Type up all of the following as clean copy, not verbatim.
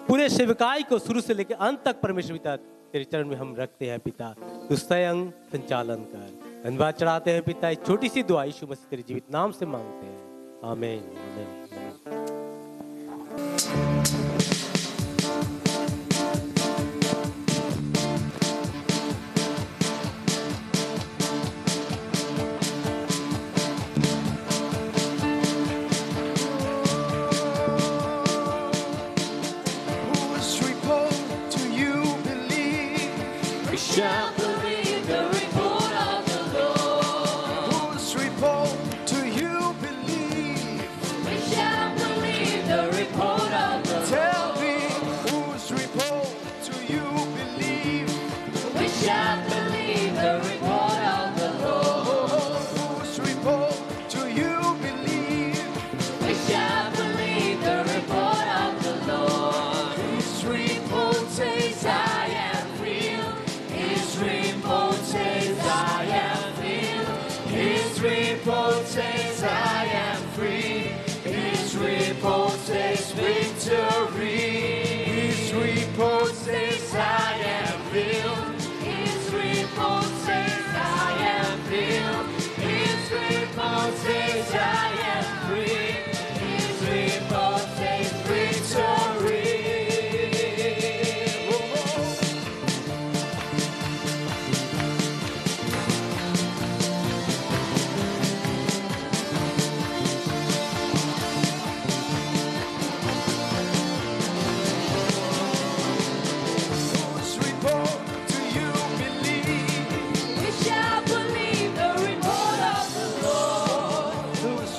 पूरे सेवकाई को शुरू से लेकर अंत तक परमेश्वर पिता तेरे चरण में हम रखते हैं पिता। तू स्वयं संचालन कर। धन्यवाद चढ़ाते हैं पिता। इस छोटी सी दुआ यीशु मसीह तेरे जीवित नाम से मांगते हैं, आमीन, आमीन। Shall believe the report of the Lord. Whose report do you believe? We shall believe the report of the Lord. Tell me, whose report do you believe? We shall believe the report of the Lord. Whose report do you believe? We shall believe the report of the Lord. His report says I am real. His report says I am filled. His report says I am free. His report says victory. His report says I am filled. His report says I am filled. His report says I am free. His report says victory. Whose report do you believe? We shall believe the report of the Lord. Whose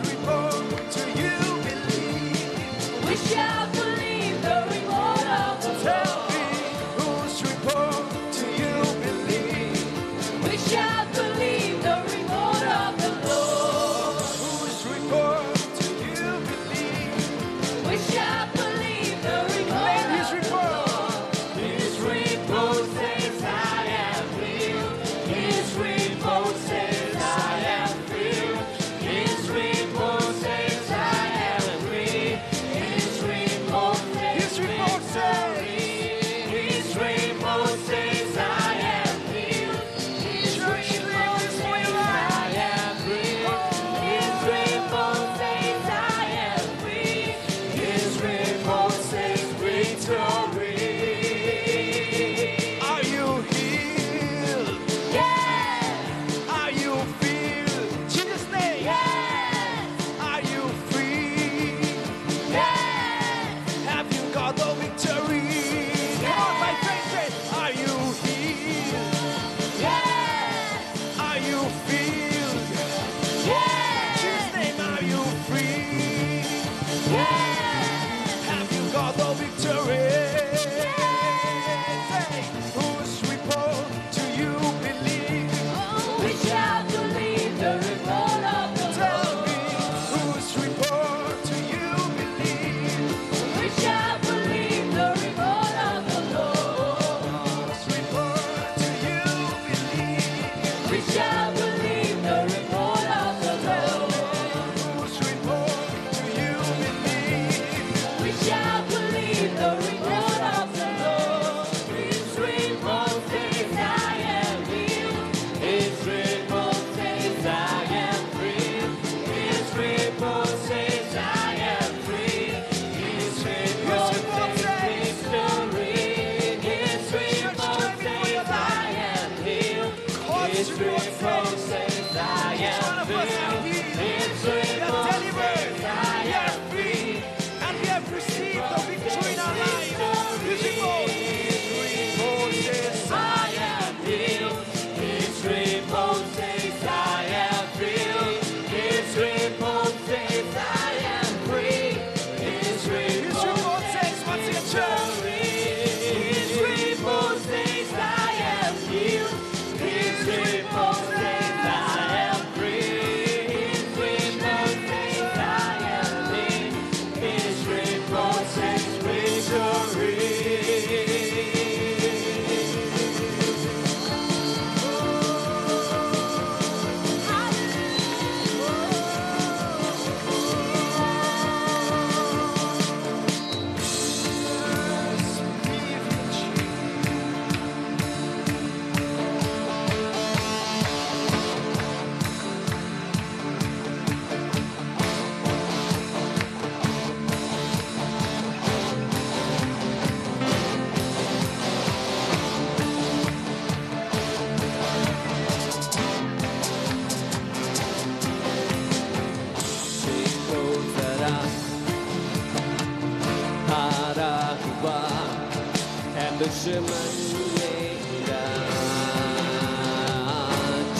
दुश्मन मेरा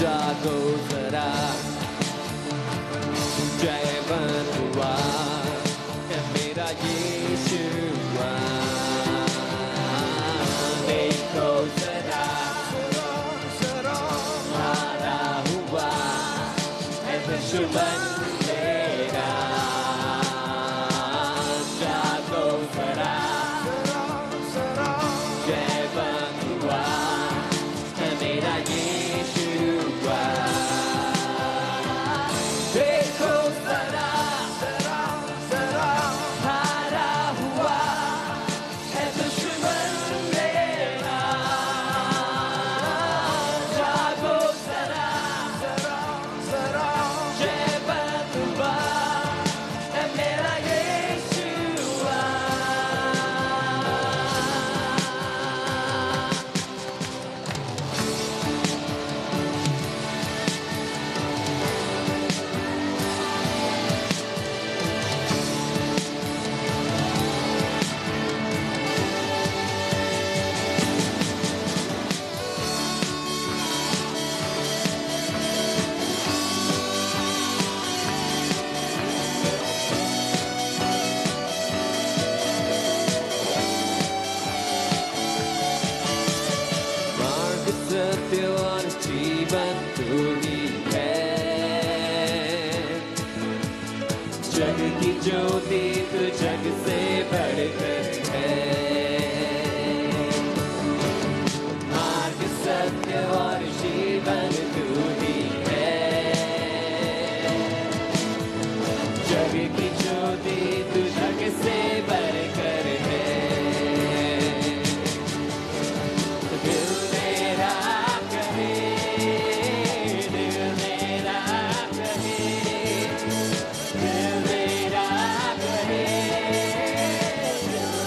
जागो जरा जयवंत हुआ है मेरा यीशुआ देखो जरा हारा हुआ है दुश्मन मेरा जागो जरा जयवंत हुआ है मेरा यीशुआ देखो जरा हारा हुआ है दुश्मन मेरा जागो जरा जयवंत हुआ है मेरा यीशुआ मार्ग सत्य और जीवन तू ही है जग की ज्योति तू जग से बढ़कर है मार्ग सत्य और जीवन तू ही है जग की ज्योति तू जग से बढ़कर है दिल मेरा कहे दिल मेरा कहे दिल मेरा कहे दिल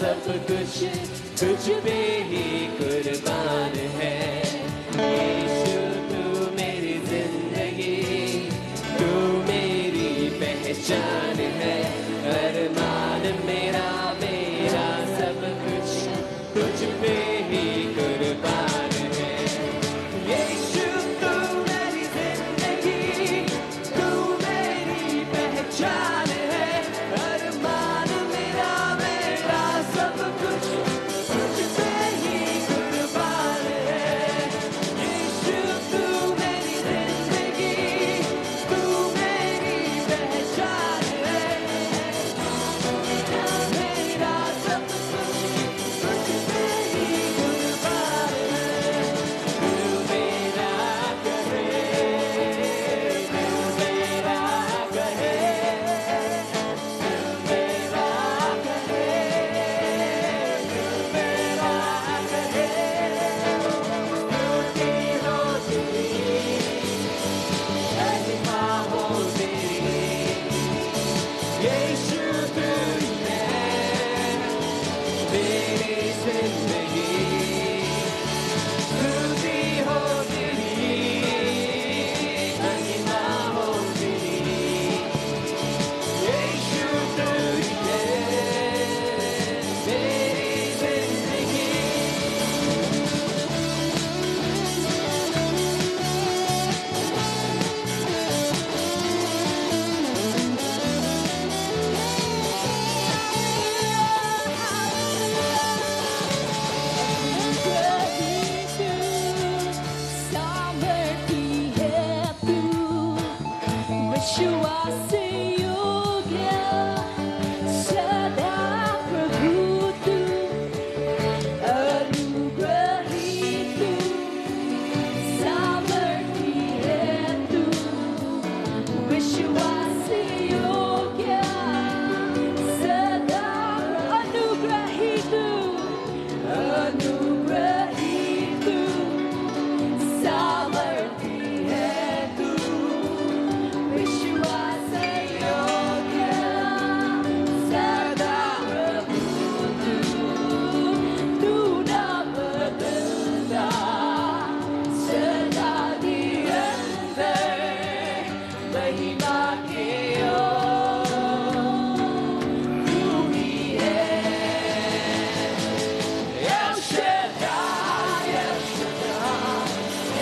सब कुछ तुझ पे ही कुर्बान है। यीशु तू मेरी जिंदगी, तू मेरी पहचान है। अरमान मेरा मेरा सब कुछ तुझ पे ही कुर्बान है। यीशु तू मेरी जिंदगी, तू मेरी पहचान है। अरमान मेरा मेरा सब कुछ तुझ पे ही कुर्बान है। यीशु तू मेरी जिंदगी, तू मेरी पहचान है। मेरा सब कुछ तुझ पे ही कुर्बान है। तू मेरा कहे, तू मेरा कहे, तू मेरा कहे, तू मेरा कहे। स्तुति हो तेरी, महिमा हो तेरी। यीशु तू ही है मेरी जिंदगी। स्तुति हो तेरी, महिमा हो तेरी। यीशु तू ही है मेरी जिंदगी। विश्वास योग्य सदा प्रभु तू, अनुग्रहित तू, सामर्थी है तू। विश्वास योग्य सदा अनुग्रहित तू, अनुग्रहित तू, सामर्थी है तू। विश्वास योग्य सदा प्रभु तू, तू न बदलता, सदा निरंतर महिमा के तू ही है। El Shaddai, El Shaddai,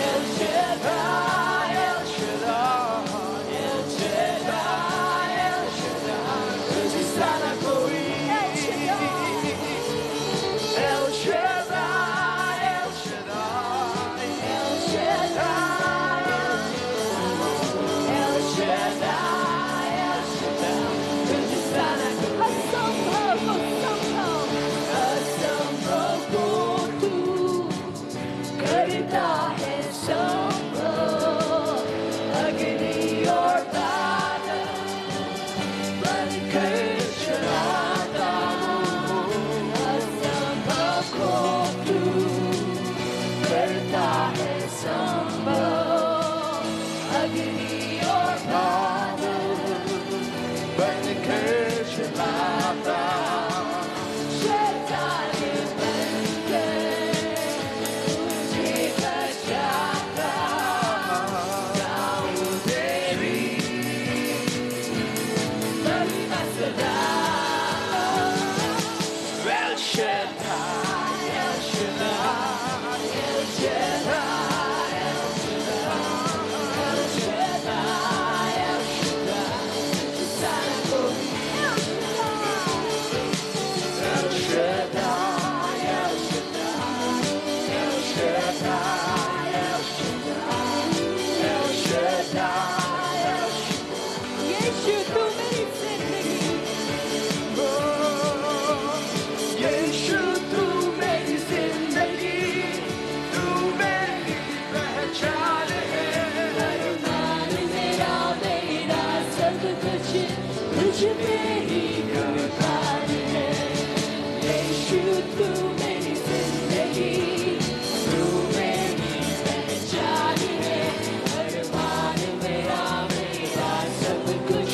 El Shaddai, El Shaddai, El Shaddai, El Shaddai, तुझे सारा कोई। El Shaddai, El Shaddai, El Shaddai, El Shaddai, El Shaddai, El Shaddai, तुझे सारा कोई। असंभव को तू करता है संभव। अग्नि और बादल बनकर चलाता हूँ। असंभव को तू करता है संभव। अग्नि और बादल बनकर चलाता। शैतान बनकर तुझे बचाता। जाऊं तेरी महिमा सदा। El Shaddai, El Shaddai, El Shaddai, El Shaddai, El Shaddai, तुझे सारा कोई। El Shaddai, El Shaddai, El Shaddai, El Shaddai, El Shaddai, El यीशु तू मेरी जिंदगी, यीशु तू मेरी जिंदगी, तू मेरी पहचान है। अरमान मेरा मेरा सब कुछ तुझ पे ही कुर्बान है। यीशु तू मेरी जिंदगी, तू मेरी पहचान है। अरमान मेरा मेरा सब कुछ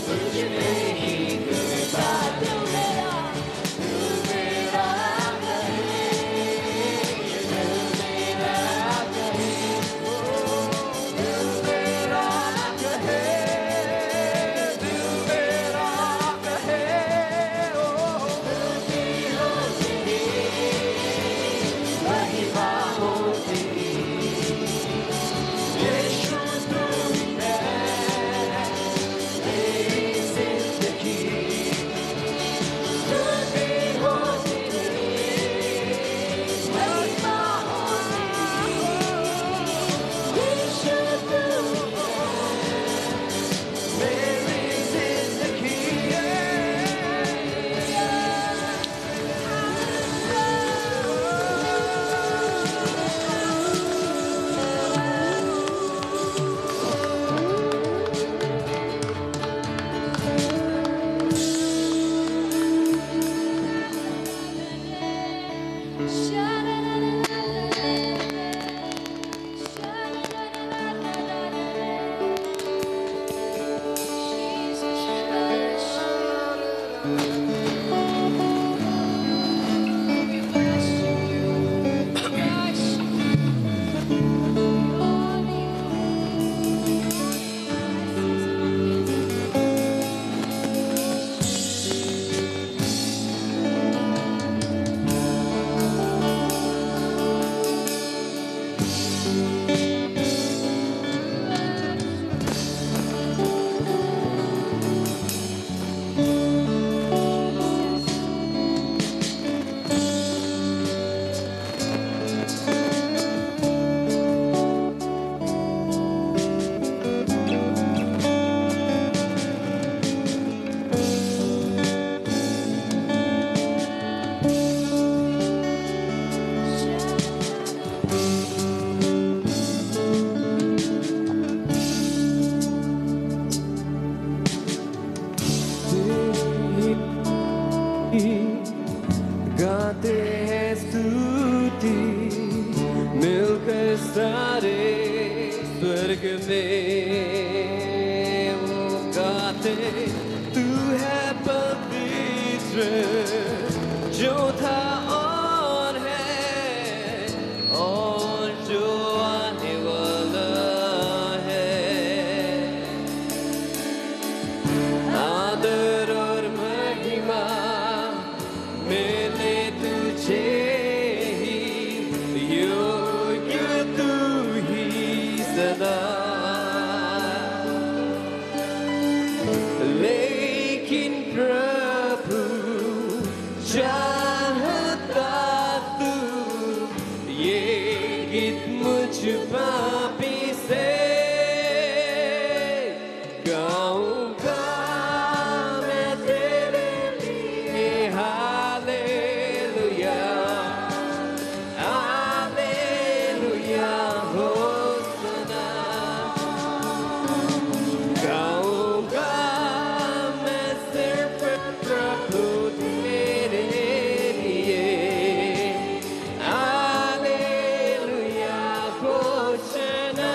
तुझ पे ही कुर्बान। तू मेरा, तू मेरा स्वर्ग में वो गाते तू है पवित्र जो था और है और जो आने वाला है आदर और महिमा मिले तुझे ही योग्य तू ही सदा लेकिन प्रभु चाहता तू ये गीत मुझ पापी से गाऊंगा मैं तेरे लिए हालेलुया हालेलुया होसना गाऊंगा मैं सिर्फ प्रभु तेरे लिए हालेलुया होसना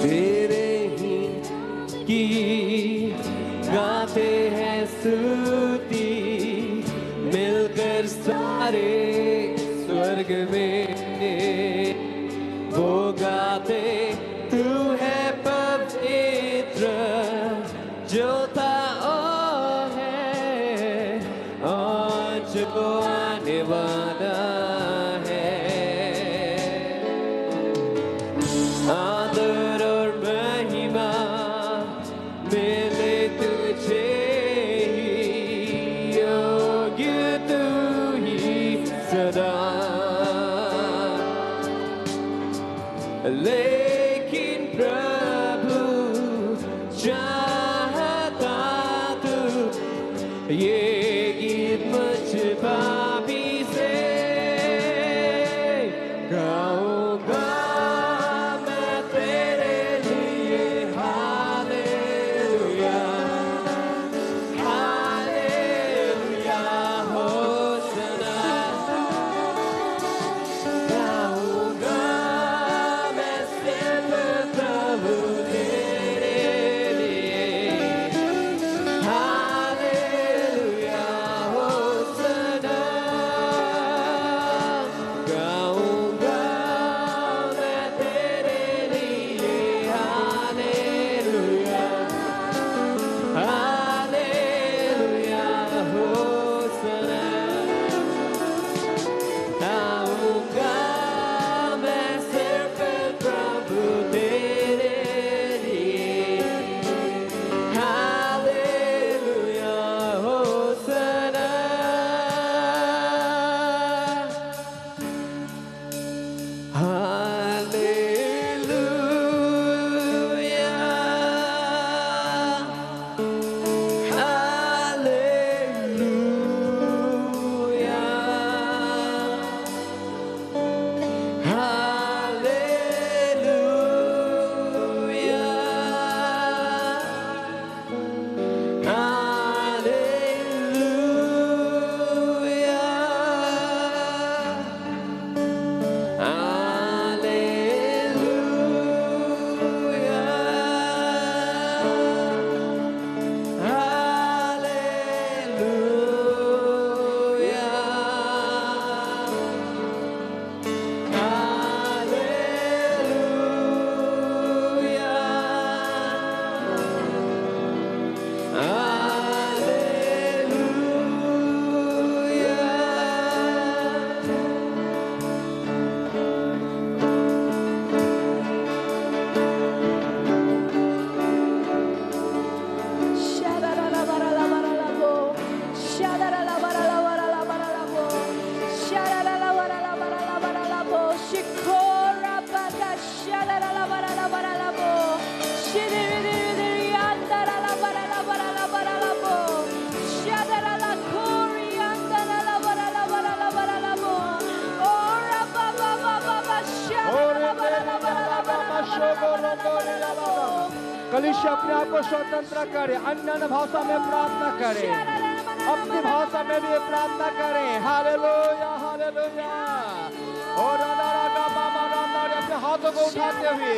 तेरे ही की गाते हैं स्तुति मिलकर सारे स्वर्ग में वो गाते तू है पवित्र जो था और है और जो आने वाला है आदर और महिमा मिले तुझे ही योग्य तू ही सदा लेकिन प्रभु चाहता तू ये गीत मुझ पापी से गाऊंगा मैं तेरे लिए हालेलुया हालेलुया होसना गाऊंगा मैं सिर्फ कलीसिया अपने आप को स्वतंत्र करे, अन्य भाषा में प्रार्थना करे, अपनी भाषा में भी प्रार्थना करें। Hallelujah hallelujah. और अपने हाथों को उठाते हुए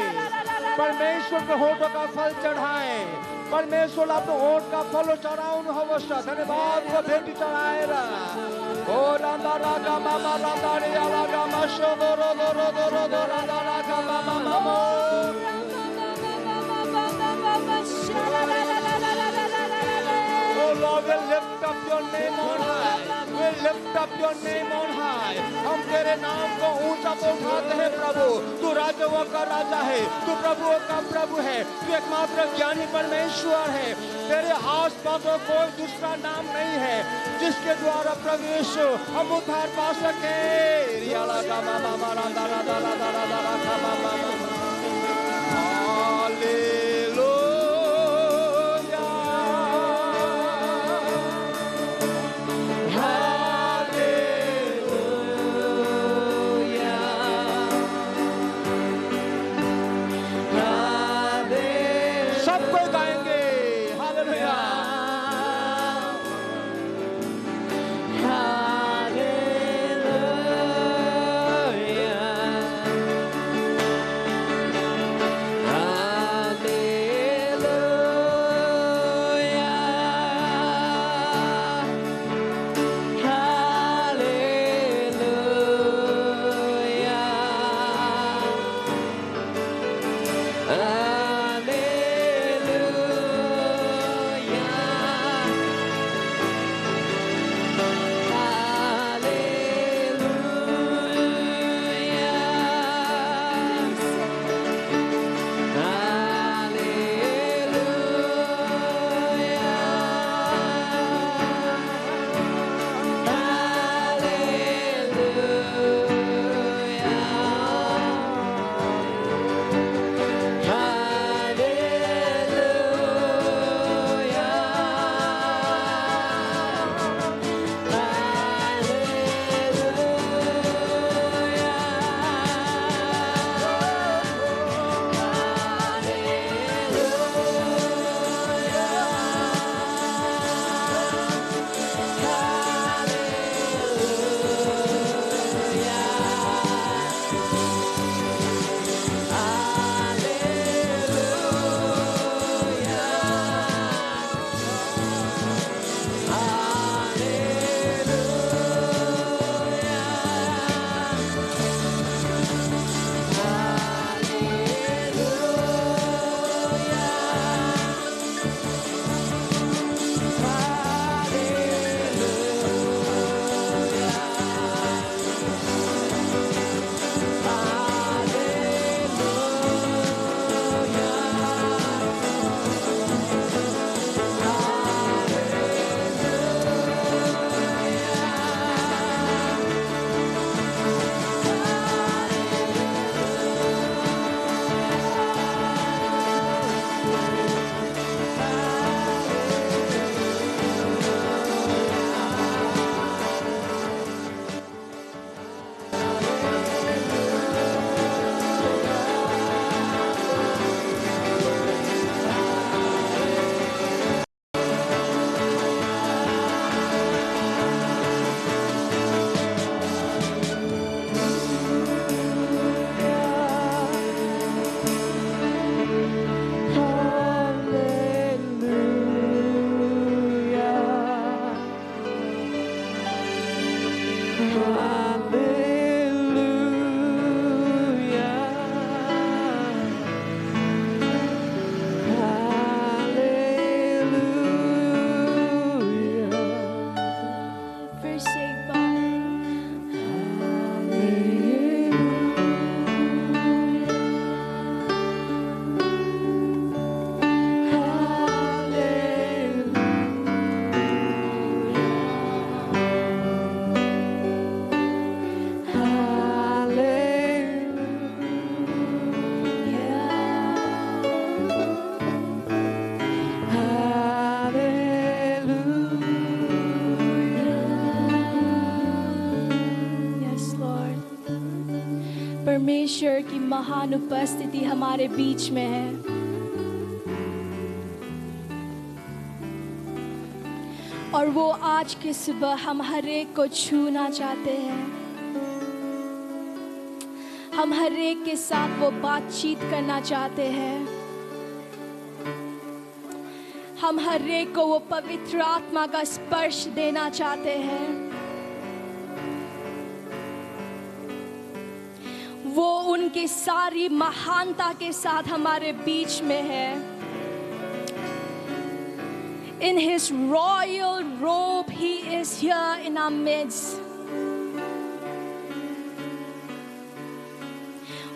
परमेश्वर के होठों का फल चढ़ाएं। परमेश्वर अपने होठ का फल चढ़ाओ अवश्य धन्यवाद को भेंट चढ़ाएगा। और रागा मामा रागा रागा मशो दो रो दो रो दो रो दो रागा रागा मामा मामो। Oh Lord, we'll lift up your name on high. We'll lift up your name on high. हम तेरे नाम को ऊंचा तो उठाते हैं प्रभु। तू राजाओं का राजा है, तू प्रभुओं का प्रभु है, तू एकमात्र ज्ञानी परमेश्वर है। तेरे आसपास कोई दूसरा नाम नहीं है जिसके द्वारा प्रभु यीशु हम उद्धार पा सके। रियाला का मामा मारा दारा दारा दारा दारा का मामा। परमेश्वर की महान उपस्थिति हमारे बीच में है। और वो आज की सुबह हम हर एक को छूना चाहते हैं। हम हर एक के साथ वो बातचीत करना चाहते हैं। हम हर एक को वो पवित्र आत्मा का स्पर्श देना चाहते हैं। वो उनकी सारी महानता के साथ हमारे बीच में है। In his royal robe, he is here in our midst.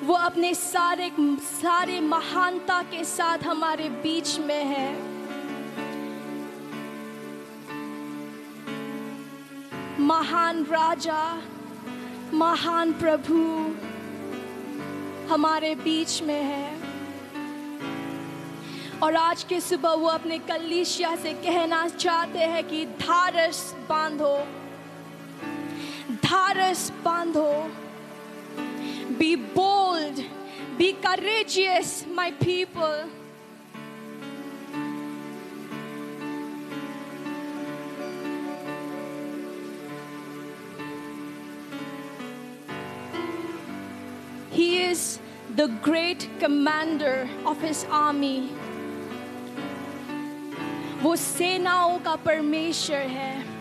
वो अपने सारे महानता के साथ हमारे बीच में है। महान राजा, महान प्रभु हमारे बीच में है। और आज के सुबह वो अपने कलीसिया से कहना चाहते हैं कि धारस बांधो, धारस बांधो। Be bold, be courageous, my people. He is the great commander of his army. वो सेनाओं का परमेश्वर है।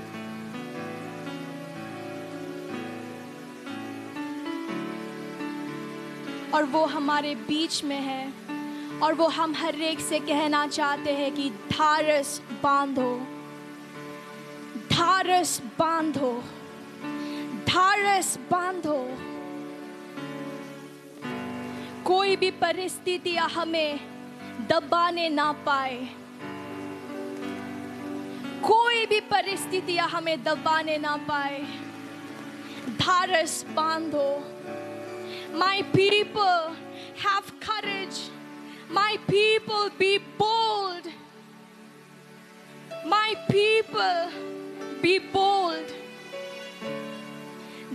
और वो हमारे बीच में है। और वो हम हर एक से कहना चाहते हैं कि धारस बांधो, धारस बांधो, धारस बांधो। कोई भी परिस्थितियां हमें दबाने ना पाए। कोई भी परिस्थितियां हमें दबाने ना पाए। धारस बांधो। My people, have courage. My people, be bold. My people, be bold.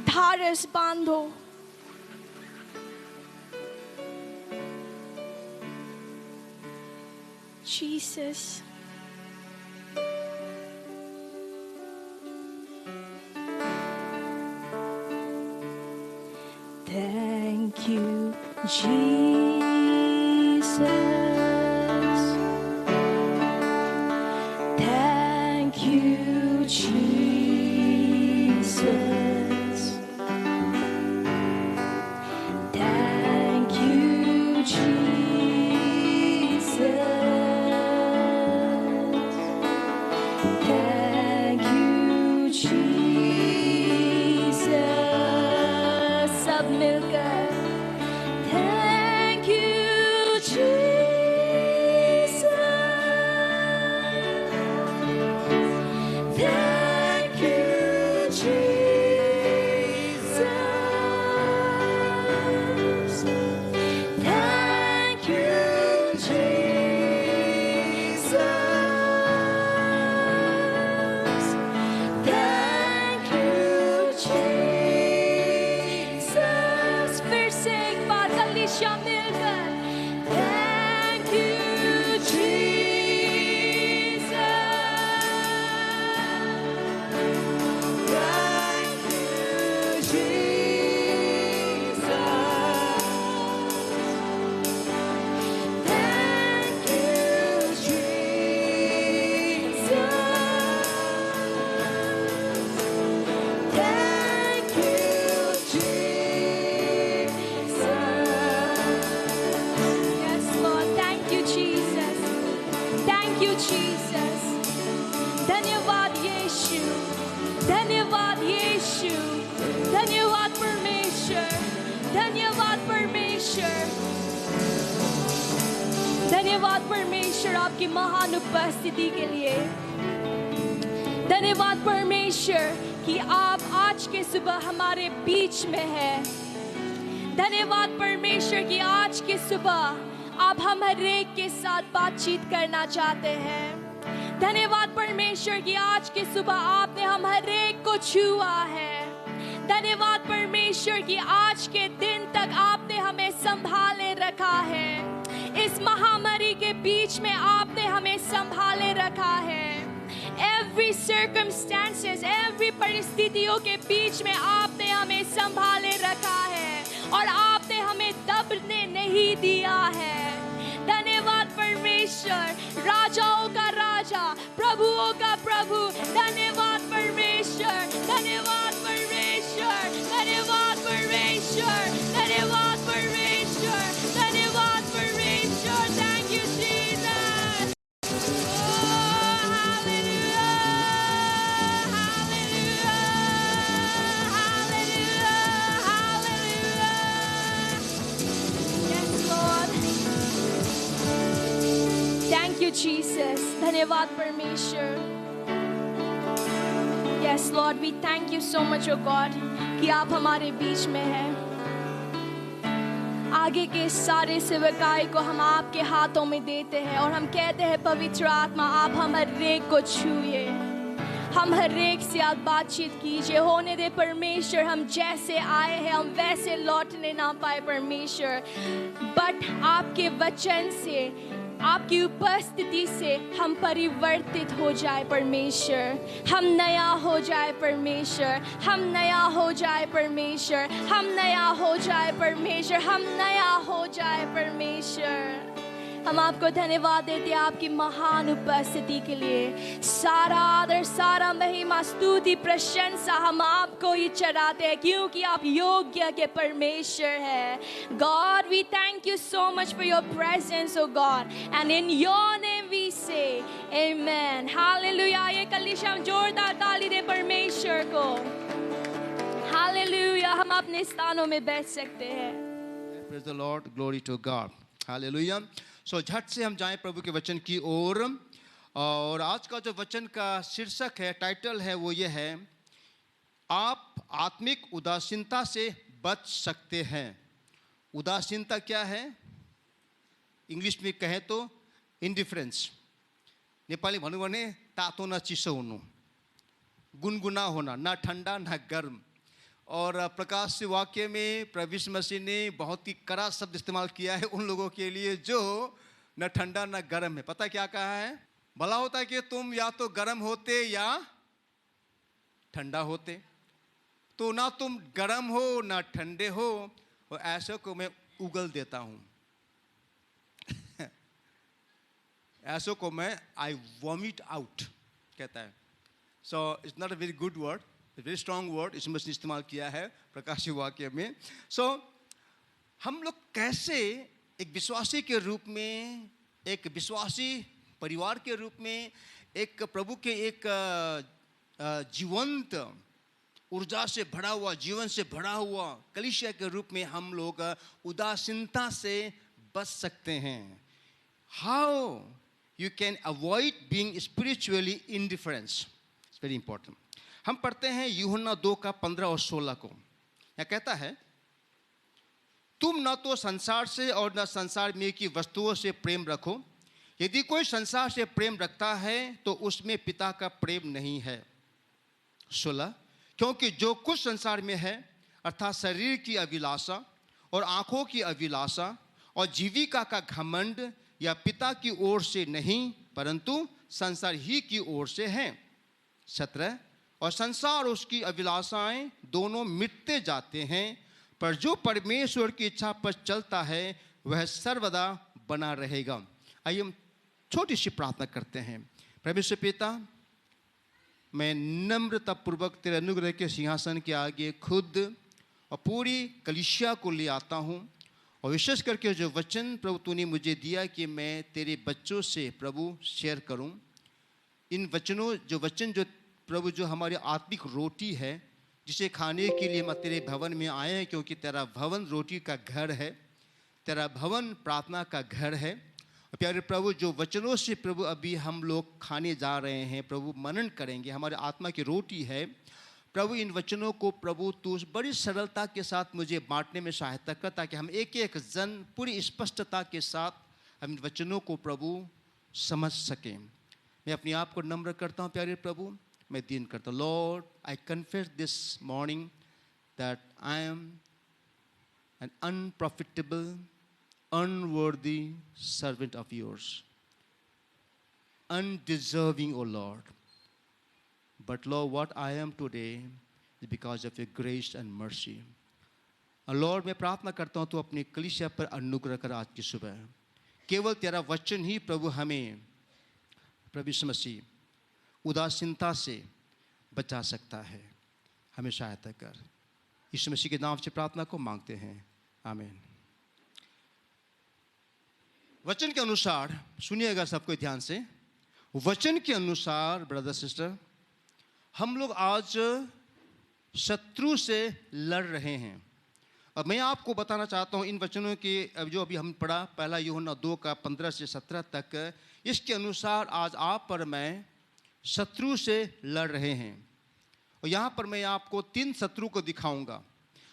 धारस बांधो। Jesus. Thank you, Jesus. Thank you, Jesus. Thank you, Jesus. Thank you, Jesus. सब मिलकर Thank you, Jesus. Thank you, Jesus. Thank you, Jesus. Thank you, Jesus. फिर से एक बार कलीसिया मिलकर Thank you, Jesus. Thank you, Jesus. Thank you, Jesus. Thank you, Jesus. Yes, Lord. Thank you, Jesus. Thank you, Jesus. धन्यवाद यीशु, धन्यवाद यीशु, धन्यवाद परमेश्वर, धन्यवाद परमेश्वर, धन्यवाद परमेश्वर आपकी महान उपस्थिति के लिए। धन्यवाद परमेश्वर कि आप आज के सुबह हमारे बीच में हैं। धन्यवाद परमेश्वर कि आज की सुबह आप हम हर एक के साथ बातचीत करना चाहते हैं। धन्यवाद परमेश्वर कि आज की सुबह आपने हम हर एक को छुआ है। धन्यवाद परमेश्वर कि आज के दिन तक आपने हमें संभाले रखा है। इस महामारी के बीच में आपने हमें संभाले रखा है। every circumstances, every परिस्थितियों के बीच में आपने हमें संभाले रखा है और आपने हमें दबने नहीं दिया है। धन्यवाद परमेश्वर, राजाओं का राजा, प्रभुओं का प्रभु। धन्यवाद परमेश्वर, धन्यवाद परमेश्वर, धन्यवाद परमेश्वर, धन्यवाद परमेश्वर, धन्यवाद परमेश्वर। Thank you Jesus. Oh, hallelujah, hallelujah, hallelujah, hallelujah. Yes, Lord. Thank you, Jesus. धन्यवाद परमेश्वर। Yes, Lord, we thank you so much, oh God, कि आप हमारे बीच में हैं। आगे के सारे सेवकाई को हम आपके हाथों में देते हैं और हम कहते हैं पवित्र आत्मा, आप हम हर एक को छूए, हम हर एक से आप बातचीत कीजिए। होने दे परमेश्वर, हम जैसे आए हैं हम वैसे लौटने ना पाए परमेश्वर, बट आपके वचन से, आपकी उपस्थिति से हम परिवर्तित हो जाए परमेश्वर, हम नया हो जाए परमेश्वर, हम नया हो जाए परमेश्वर, हम नया हो जाए परमेश्वर, हम नया हो जाए परमेश्वर। हम आपको धन्यवाद देते हैं आपकी महान उपस्थिति के लिए। सारा आदर, सारा महिमा, स्तुति, प्रशंसा हम आपको ही चढ़ाते हैं क्योंकि आप योग्य के परमेश्वर हैं। God, we thank you so much for your presence, oh God, and in your name we say amen. Hallelujah. ये कलीसिया हम जोरदार ताली दे परमेश्वर को। Hallelujah. हम अपने स्थानों में बैठ सकते हैं। Praise the Lord, glory to God. Hallelujah. So झट से हम जाएं प्रभु के वचन की ओर, और आज का जो वचन का शीर्षक है, टाइटल है, वो ये है, आप आत्मिक उदासीनता से बच सकते हैं। उदासीनता क्या है? इंग्लिश में कहें तो इंडिफरेंस। नेपाली भन्नु भने तातो न चिसो हुनु, गुनगुना होना, ना ठंडा ना गर्म। और प्रकाश वाक्य में प्रभु यीशु मसीह ने बहुत ही कड़ा शब्द इस्तेमाल किया है उन लोगों के लिए जो न ठंडा न गर्म है। पता क्या कहा है? भला होता है कि तुम या तो गर्म होते या ठंडा होते, तो ना तुम गर्म हो ना ठंडे हो, और ऐसे को मैं उगल देता हूँ। ऐसे को मैं आई वॉमिट आउट कहता है। So it's not a very good word, very strong word इसमें इस्तेमाल किया है प्रकाशी वाक्य में। सो हम लोग कैसे एक विश्वासी के रूप में, एक विश्वासी परिवार के रूप में, एक प्रभु के एक जीवंत ऊर्जा से भरा हुआ, जीवन से भरा हुआ कलीसिया के रूप में हम लोग उदासीनता से बच सकते हैं। How you can avoid being spiritually indifference, it's very important. हम पढ़ते हैं यूहन्ना 2:15 और 16 को। यह कहता है, तुम न तो संसार से और न संसार में की वस्तुओं से प्रेम रखो। यदि कोई संसार से प्रेम रखता है तो उसमें पिता का प्रेम नहीं है। 16, क्योंकि जो कुछ संसार में है, अर्थात शरीर की अभिलाषा और आंखों की अभिलाषा और जीविका का घमंड, या पिता की ओर से नहीं परंतु संसार ही की ओर से है। 17, और संसार उसकी अभिलाषाएं दोनों मिटते जाते हैं, पर जो परमेश्वर की इच्छा पर चलता है वह सर्वदा बना रहेगा। आइए हम छोटी सी प्रार्थना करते हैं। परमेश्वर पिता, मैं नम्रता पूर्वक तेरे अनुग्रह के सिंहासन के आगे खुद और पूरी कलीसिया को ले आता हूँ, और विशेष करके जो वचन प्रभु तूने मुझे दिया कि मैं तेरे बच्चों से प्रभु शेयर करूँ, इन वचनों जो प्रभु जो हमारी आत्मिक रोटी है, जिसे खाने के लिए हम तेरे भवन में आए हैं, क्योंकि तेरा भवन रोटी का घर है, तेरा भवन प्रार्थना का घर है। और प्यारे प्रभु, जो वचनों से प्रभु अभी हम लोग खाने जा रहे हैं, प्रभु मनन करेंगे, हमारे आत्मा की रोटी है। प्रभु इन वचनों को प्रभु तू बड़ी सरलता के साथ मुझे बांटने में सहायता कर, ताकि हम एक एक जन पूरी स्पष्टता के साथ हम इन वचनों को प्रभु समझ सकें। मैं अपने आप को नम्र करता हूँ प्यारे प्रभु, मैं दिन करता हूँ। Lord, I confess this morning that I am an unprofitable, unworthy servant of yours, undeserving, O Lord. But Lord, what I am today is because of your grace and mercy. और लॉर्ड, मैं प्रार्थना करता हूँ तो अपनी कलीसिया पर अनुग्रह कर आज की सुबह। केवल तेरा वचन ही प्रभु हमें, प्रभु यीशु मसीह, उदासीनता से बचा सकता है। हमें सहायता कर। यीशु मसीह के नाम से प्रार्थना को मांगते हैं, आमीन। वचन के अनुसार सुनिएगा सबको ध्यान से। वचन के अनुसार ब्रदर सिस्टर, हम लोग आज शत्रु से लड़ रहे हैं। अब मैं आपको बताना चाहता हूँ इन वचनों के जो अभी हम पढ़ा, पहला यूहन्ना 2 का 15 से 17 तक, इसके अनुसार आज आप पर मैं शत्रु से लड़ रहे हैं। और यहाँ पर मैं आपको 3 शत्रु को दिखाऊंगा।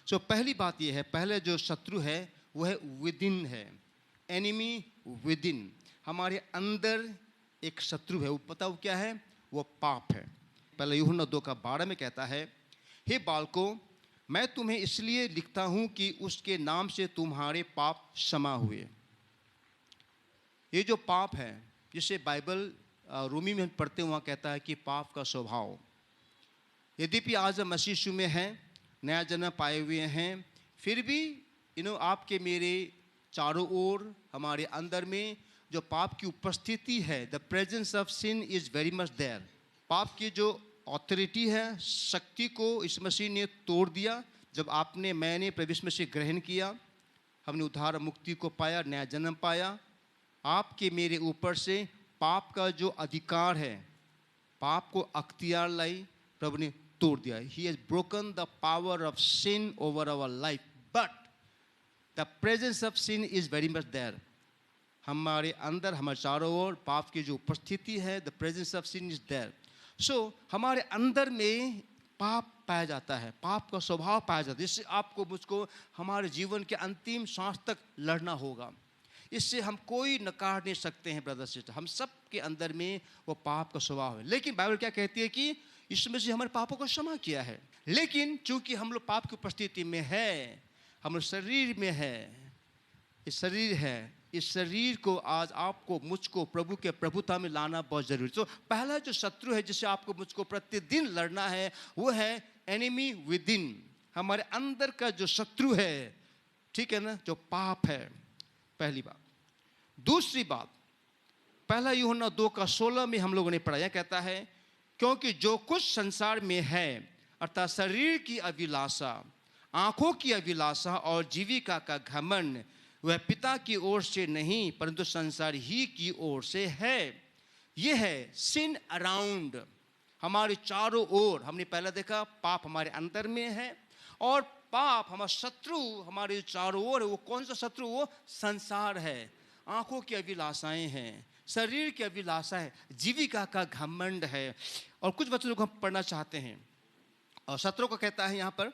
सो पहली बात यह है, पहले जो शत्रु है वो है विदिन है, एनिमी विदिन। हमारे अंदर एक शत्रु है, वो पता वो क्या है? वो पाप है। पहले यूहन्ना 2 का 12 में कहता है, हे बालकों, मैं तुम्हें इसलिए लिखता हूँ कि उसके नाम से तुम्हारे पाप क्षमा हुए। ये जो पाप है, जिसे बाइबल रोमी में पढ़ते हुआ कहता है कि पाप का स्वभाव, यद्यपि आज हम मसीह यीशु में हैं, नया जन्म पाए हुए हैं, फिर भी आपके मेरे चारों ओर हमारे अंदर में जो पाप की उपस्थिति है, the presence of sin is very much there. पाप की जो ऑथोरिटी है, शक्ति को इस मसीह ने तोड़ दिया। जब मैंने प्रभु यीशु मसीह ग्रहण किया, हमने उद्धार मुक्ति को पाया, नया जन्म पाया। आपके मेरे ऊपर से पाप का जो अधिकार है, पाप को अख्तियार लाई प्रभु ने तोड़ दिया। He has broken the power of sin over our life, but the presence of sin is very much there. हमारे अंदर, हमारे चारों ओर पाप की जो उपस्थिति है, the presence of sin is there. So हमारे अंदर में पाप पाया जाता है, पाप का स्वभाव पाया जाता है, जिससे आपको मुझको हमारे जीवन के अंतिम सांस तक लड़ना होगा। इससे हम कोई नकार नहीं सकते हैं ब्रदर सिस्टर, हम सब के अंदर में वो पाप का स्वभाव है। लेकिन बाइबल क्या कहती है कि यीशु मसीह हमारे पापों को क्षमा किया है। लेकिन चूंकि हम लोग पाप की उपस्थिति में है, हम लोग शरीर में है, इस शरीर है, इस शरीर को आज आपको मुझको प्रभु के प्रभुता में लाना बहुत जरूरी है। तो पहला जो शत्रु है जिसे आपको मुझको प्रतिदिन लड़ना है, वो है एनिमी विदिन, हमारे अंदर का जो शत्रु है, ठीक है ना, जो पाप है। पहली बात। दूसरी बात, पहला यूहन्ना 2 का 16 में हम लोगों ने पढ़ा, कहता है, क्योंकि जो कुछ संसार में है, अर्थात शरीर की अभिलाषा, आंखों की अभिलाषा और जीविका का घमंड, वह पिता की ओर से नहीं परंतु संसार ही की ओर से है। यह है सिन अराउंड, हमारे चारों ओर। हमने पहले देखा पाप हमारे अंदर में है, और पाप हमारा शत्रु हमारे चारों ओर है। वो कौन सा शत्रु? वो संसार है, आंखों की अभिलाषाएं हैं, शरीर की अभिलाषा है, जीविका का घमंड है। और कुछ वचनों को हम पढ़ना चाहते हैं। और शत्रु को कहता है यहाँ पर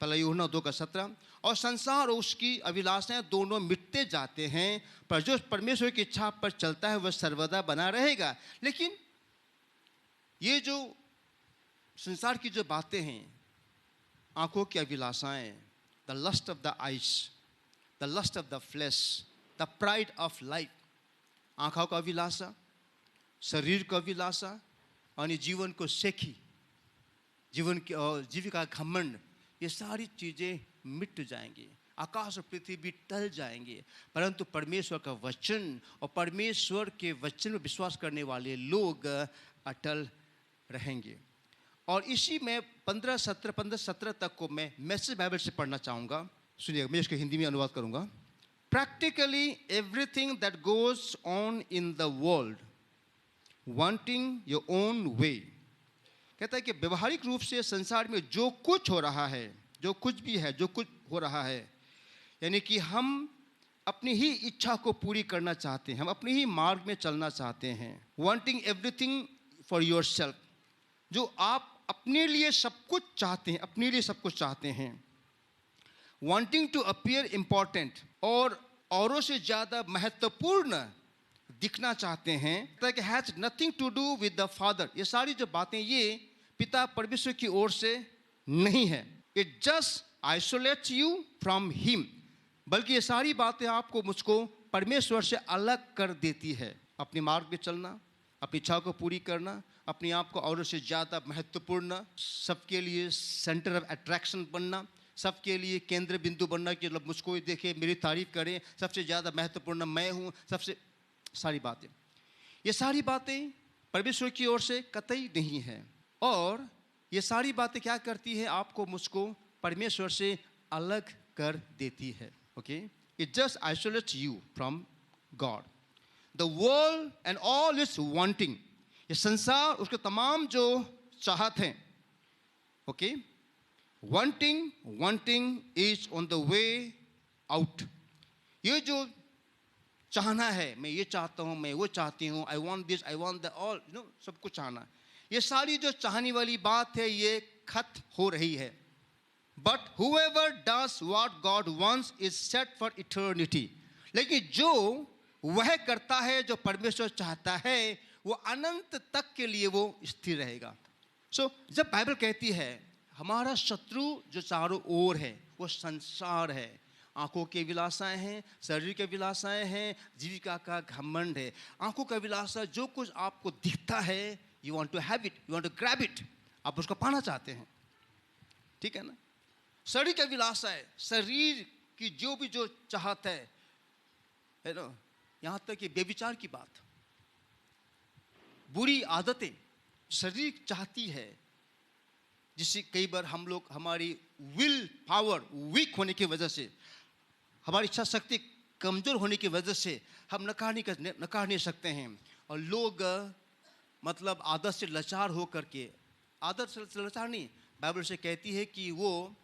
पहला यूहन्ना 2 का 17, और संसार और उसकी अभिलाषाएं दोनों मिटते जाते हैं, पर जो परमेश्वर की इच्छा पर चलता है वह सर्वदा बना रहेगा। लेकिन ये जो संसार की जो बातें हैं, आंखों की अभिलाषाएं, the lust of the eyes, the lust of the flesh, the pride of life, आंखों का अभिलाषा, शरीर का अभिलाषा, और जीवन को सेखी, जीवन की जीविका का घमंड, ये सारी चीज़ें मिट जाएंगी, आकाश और पृथ्वी टल जाएंगे, परंतु परमेश्वर का वचन और परमेश्वर के वचन में विश्वास करने वाले लोग अटल रहेंगे। और इसी में 15-17 तक को मैं मैसेज बाइबल से पढ़ना चाहूँगा। सुनिएगा, मैं इसको हिंदी में अनुवाद करूँगा। Practically everything that goes on in the world wanting your own way, कहता है कि व्यवहारिक रूप से संसार में जो कुछ हो रहा है, जो कुछ भी है, जो कुछ हो रहा है, यानी कि हम अपनी ही इच्छा को पूरी करना चाहते हैं, हम अपने ही मार्ग में चलना चाहते हैं। वांटिंग एवरीथिंग फॉर योरसेल्फ, जो आप अपने लिए सब कुछ चाहते हैं, अपने लिए सब कुछ चाहते हैं। वांटिंग टू अपीयर इम्पॉर्टेंट, और औरों से ज़्यादा महत्वपूर्ण दिखना चाहते हैं, ताकि has nothing to do with the Father. ये सारी जो बातें ये पिता परमेश्वर की ओर से नहीं है। It just isolates you from him, बल्कि ये सारी बातें आपको मुझको परमेश्वर से अलग कर देती है। अपने मार्ग में चलना, अपनी इच्छा को पूरी करना, अपने आप को औरों से ज़्यादा महत्वपूर्ण, सबके लिए सेंटर ऑफ अट्रैक्शन बनना, सबके लिए केंद्र बिंदु बनना कि लोग मुझको ही देखें, मेरी तारीफ करें, सबसे ज़्यादा महत्वपूर्ण मैं हूँ, सबसे सारी बातें, ये सारी बातें परमेश्वर की ओर से कतई नहीं है। और ये सारी बातें क्या करती है? आपको मुझको परमेश्वर से अलग कर देती है। Okay, it just isolates you from God. The world and all is wanting, ये संसार उसके तमाम जो चाहत हैं, okay, wanting is on the way out. ये जो चाहना है, मैं ये चाहता हूँ, मैं वो चाहती हूँ, I want this, I want the all, you know, सब कुछ चाहना, ये सारी जो चाहने वाली बात है ये खत्म हो रही है। But whoever does what God wants is set for eternity। लेकिन जो वह करता है जो परमेश्वर चाहता है, वो अनंत तक के लिए वो स्थिर रहेगा। सो जब बाइबल कहती है हमारा शत्रु जो चारों ओर है वो संसार है, आंखों की विलासाएं हैं, शरीर के विलासाएं हैं, जीविका का घमंड है। आंखों का विलासा जो कुछ आपको दिखता है, you want to have it, you want to grab it, आप उसको पाना चाहते हैं, ठीक है ना। शरीर का विलासा है, शरीर की जो भी जो चाहत है ना, यहाँ तक कि बेविचार की बात, बुरी आदतें शरीर चाहती है, जिससे कई बार हम लोग हमारी विल पावर वीक होने की वजह से, हमारी इच्छा शक्ति कमज़ोर होने की वजह से हम नकार नहीं सकते हैं। और लोग मतलब आदत से लाचार हो करके, आदत से लाचार नहीं, बाइबल से कहती है कि वो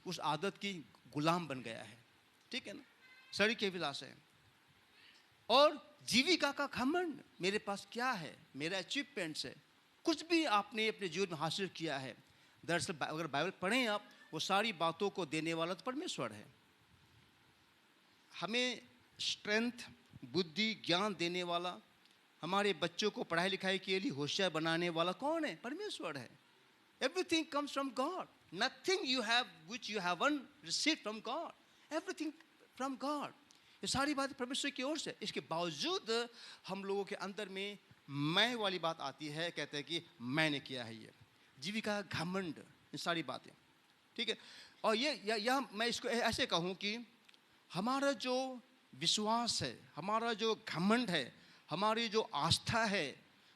उस आदत की गुलाम बन गया है, ठीक है ना। शरीर के विलास है और जीविका का घमंड, मेरे पास क्या है, मेरा अचीवमेंट्स है, कुछ भी आपने अपने जीवन में हासिल किया है। दरअसल अगर बाइबल पढ़ें आप, वो सारी बातों को देने वाला तो परमेश्वर है। हमें स्ट्रेंथ, बुद्धि, ज्ञान देने वाला, हमारे बच्चों को पढ़ाई लिखाई के लिए होशियार बनाने वाला कौन है? परमेश्वर है। Everything comes from God. Nothing you have which you haven't received from God. Everything from God. ये सारी बातें परमेश्वर की ओर से। इसके बावजूद हम लोगों के अंदर में मैं वाली बात आती है, कहते हैं कि मैंने किया है, ये जीविका घमंड, ये सारी बातें, ठीक है। और ये मैं इसको ऐसे कहूँ कि हमारा जो विश्वास है, हमारा जो घमंड है, हमारी जो आस्था है,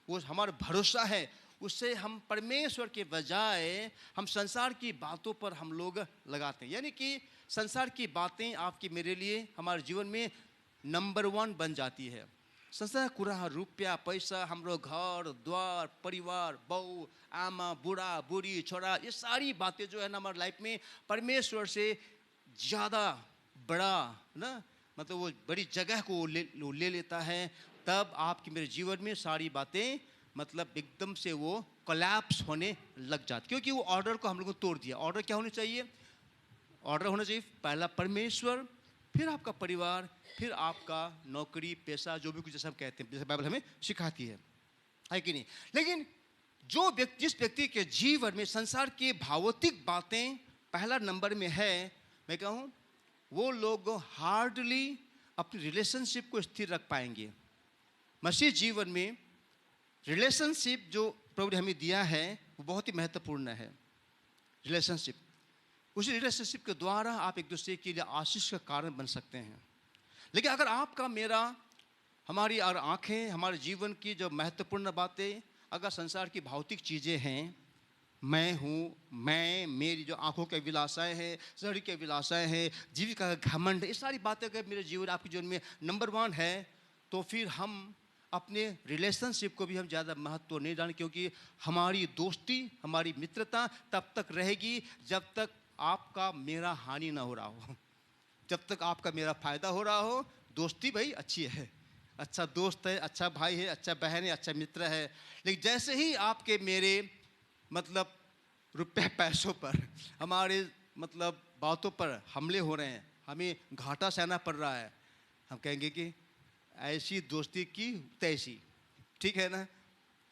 वो हमारा भरोसा है, उससे हम परमेश्वर के बजाय हम संसार की बातों पर हम लोग लगाते हैं। यानी कि संसार की बातें आपकी मेरे लिए हमारे जीवन में नंबर 1 बन जाती है। संसार कुराहा, रुपया, पैसा, हाम्रो घर द्वार, परिवार, बहू, आमा, बूढ़ा, बूढ़ी, छोरा, ये सारी बातें जो है ना हमारे लाइफ में परमेश्वर से ज़्यादा बड़ा ना, मतलब वो बड़ी जगह को ले लेता है। तब आपकी मेरे जीवन में सारी बातें मतलब एकदम से वो कोलैप्स होने लग जाती, क्योंकि वो ऑर्डर को हम लोगों को तोड़ दिया। ऑर्डर क्या होना चाहिए? ऑर्डर होना चाहिए पहला परमेश्वर, फिर आपका परिवार, फिर आपका नौकरी, पैसा, जो भी कुछ जैसा हम कहते हैं, जैसे बाइबल हमें सिखाती है कि नहीं। लेकिन जो व्यक्ति, जिस व्यक्ति के जीवन में संसार की भौतिक बातें पहला नंबर में है, मैं कहूँ वो लोग हार्डली अपनी रिलेशनशिप को स्थिर रख पाएंगे। मसीह जीवन में रिलेशनशिप जो प्रभु ने हमें दिया है वो बहुत ही महत्वपूर्ण है। रिलेशनशिप, उसी रिलेशनशिप के द्वारा आप एक दूसरे के लिए आशीष का कारण बन सकते हैं। लेकिन अगर आपका मेरा, हमारी और आँखें, हमारे जीवन की जो महत्वपूर्ण बातें अगर संसार की भौतिक चीज़ें हैं, मैं हूँ, मैं, मेरी जो आँखों के विलासाएँ हैं, शरीर के विलासाएँ हैं, जीविका का घमंड, ये सारी बातें अगर मेरे जीवन, आपके जीवन में नंबर 1 है, तो फिर हम अपने रिलेशनशिप को भी हम ज़्यादा महत्व नहीं डालें, क्योंकि हमारी दोस्ती, हमारी मित्रता तब तक रहेगी जब तक आपका मेरा हानि ना हो रहा हो। जब तक आपका मेरा फ़ायदा हो रहा हो, दोस्ती भाई अच्छी है, अच्छा दोस्त है, अच्छा भाई है, अच्छा बहन है, अच्छा मित्र है। लेकिन जैसे ही आपके मेरे मतलब रुपये पैसों पर, हमारे मतलब बातों पर हमले हो रहे हैं, हमें घाटा सहना पड़ रहा है, हम कहेंगे कि ऐसी दोस्ती की तैसी, ठीक है ना।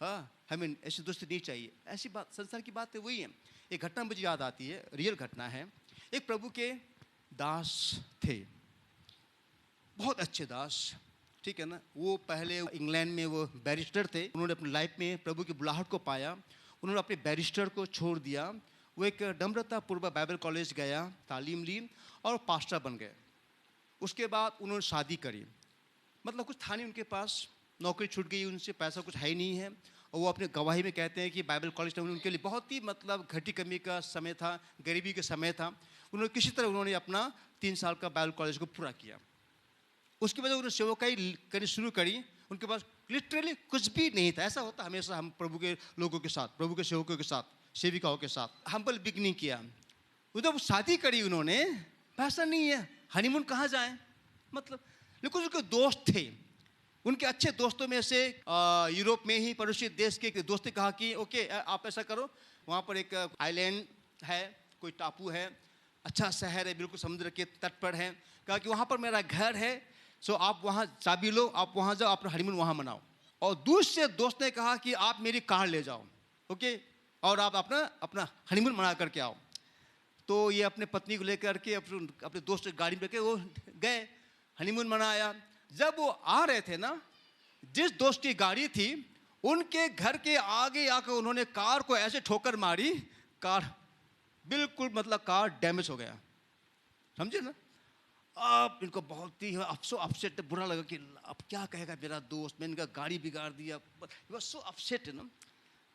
हाँ, हमें ऐसी दोस्ती नहीं चाहिए। ऐसी बात, संसार की बात है वही है। एक घटना मुझे याद आती है, रियल घटना है। एक प्रभु के दास थे, बहुत अच्छे दास, ठीक है ना, वो पहले इंग्लैंड में वो बैरिस्टर थे, उन्होंने अपनी लाइफ में प्रभु की बुलाहट को पाया, उन्होंने अपने बैरिस्टर को छोड़ दिया, वो एक नम्रता पूर्वक बाइबल कॉलेज गया, तालीम ली और पास्टर बन गए। उसके बाद उन्होंने शादी करी, मतलब कुछ था नहीं उनके पास, नौकरी छूट गई उनसे, पैसा कुछ है ही नहीं है, और वो अपने गवाही में कहते हैं कि बाइबल कॉलेज टाइम उनके लिए बहुत ही मतलब घटी कमी का समय था, गरीबी का समय था। उन्होंने किसी तरह उन्होंने अपना 3 साल का बाइबल कॉलेज को पूरा किया। उसकी वजह उन्होंने सेवकाई करनी शुरू करी, उनके पास लिटरली कुछ भी नहीं था। ऐसा होता हमेशा हम प्रभु के लोगों के साथ, प्रभु के सेवकों के साथ, सेविकाओं के साथ। हम्बल बिगनिंग किया, जब शादी करी उन्होंने, पैसा नहीं है, हनीमून कहाँ जाए, मतलब। लेकिन उनके दोस्त थे, उनके अच्छे दोस्तों में से यूरोप में ही पड़ोसी देश के दोस्त ने कहा कि ओके आप ऐसा करो, वहाँ पर एक आइलैंड है, कोई टापू है, अच्छा शहर है, बिल्कुल समुद्र के तट पर है, कहा कि वहाँ पर मेरा घर है, सो आप वहाँ चाबी लो, आप वहाँ जाओ, अपना हनीमून वहाँ मनाओ। और दूसरे दोस्त ने कहा कि आप मेरी कार ले जाओ, ओके, और आप अपना हनीमून मना करके आओ। तो ये अपने पत्नी को लेकर के अपने दोस्त की गाड़ी में लेकर वो गए, हनीमून मनाया। जब वो आ रहे थे ना, जिस दोस्त की गाड़ी थी उनके घर के आगे आकर उन्होंने कार को ऐसे ठोकर मारी, कार बिल्कुल मतलब कार डैमेज हो गया, समझे ना। अब इनको बहुत ही अपसेट, बुरा लगा कि अब क्या कहेगा मेरा दोस्त, मैंने इनका गाड़ी बिगाड़ दिया, बस सो अपसेट है ना।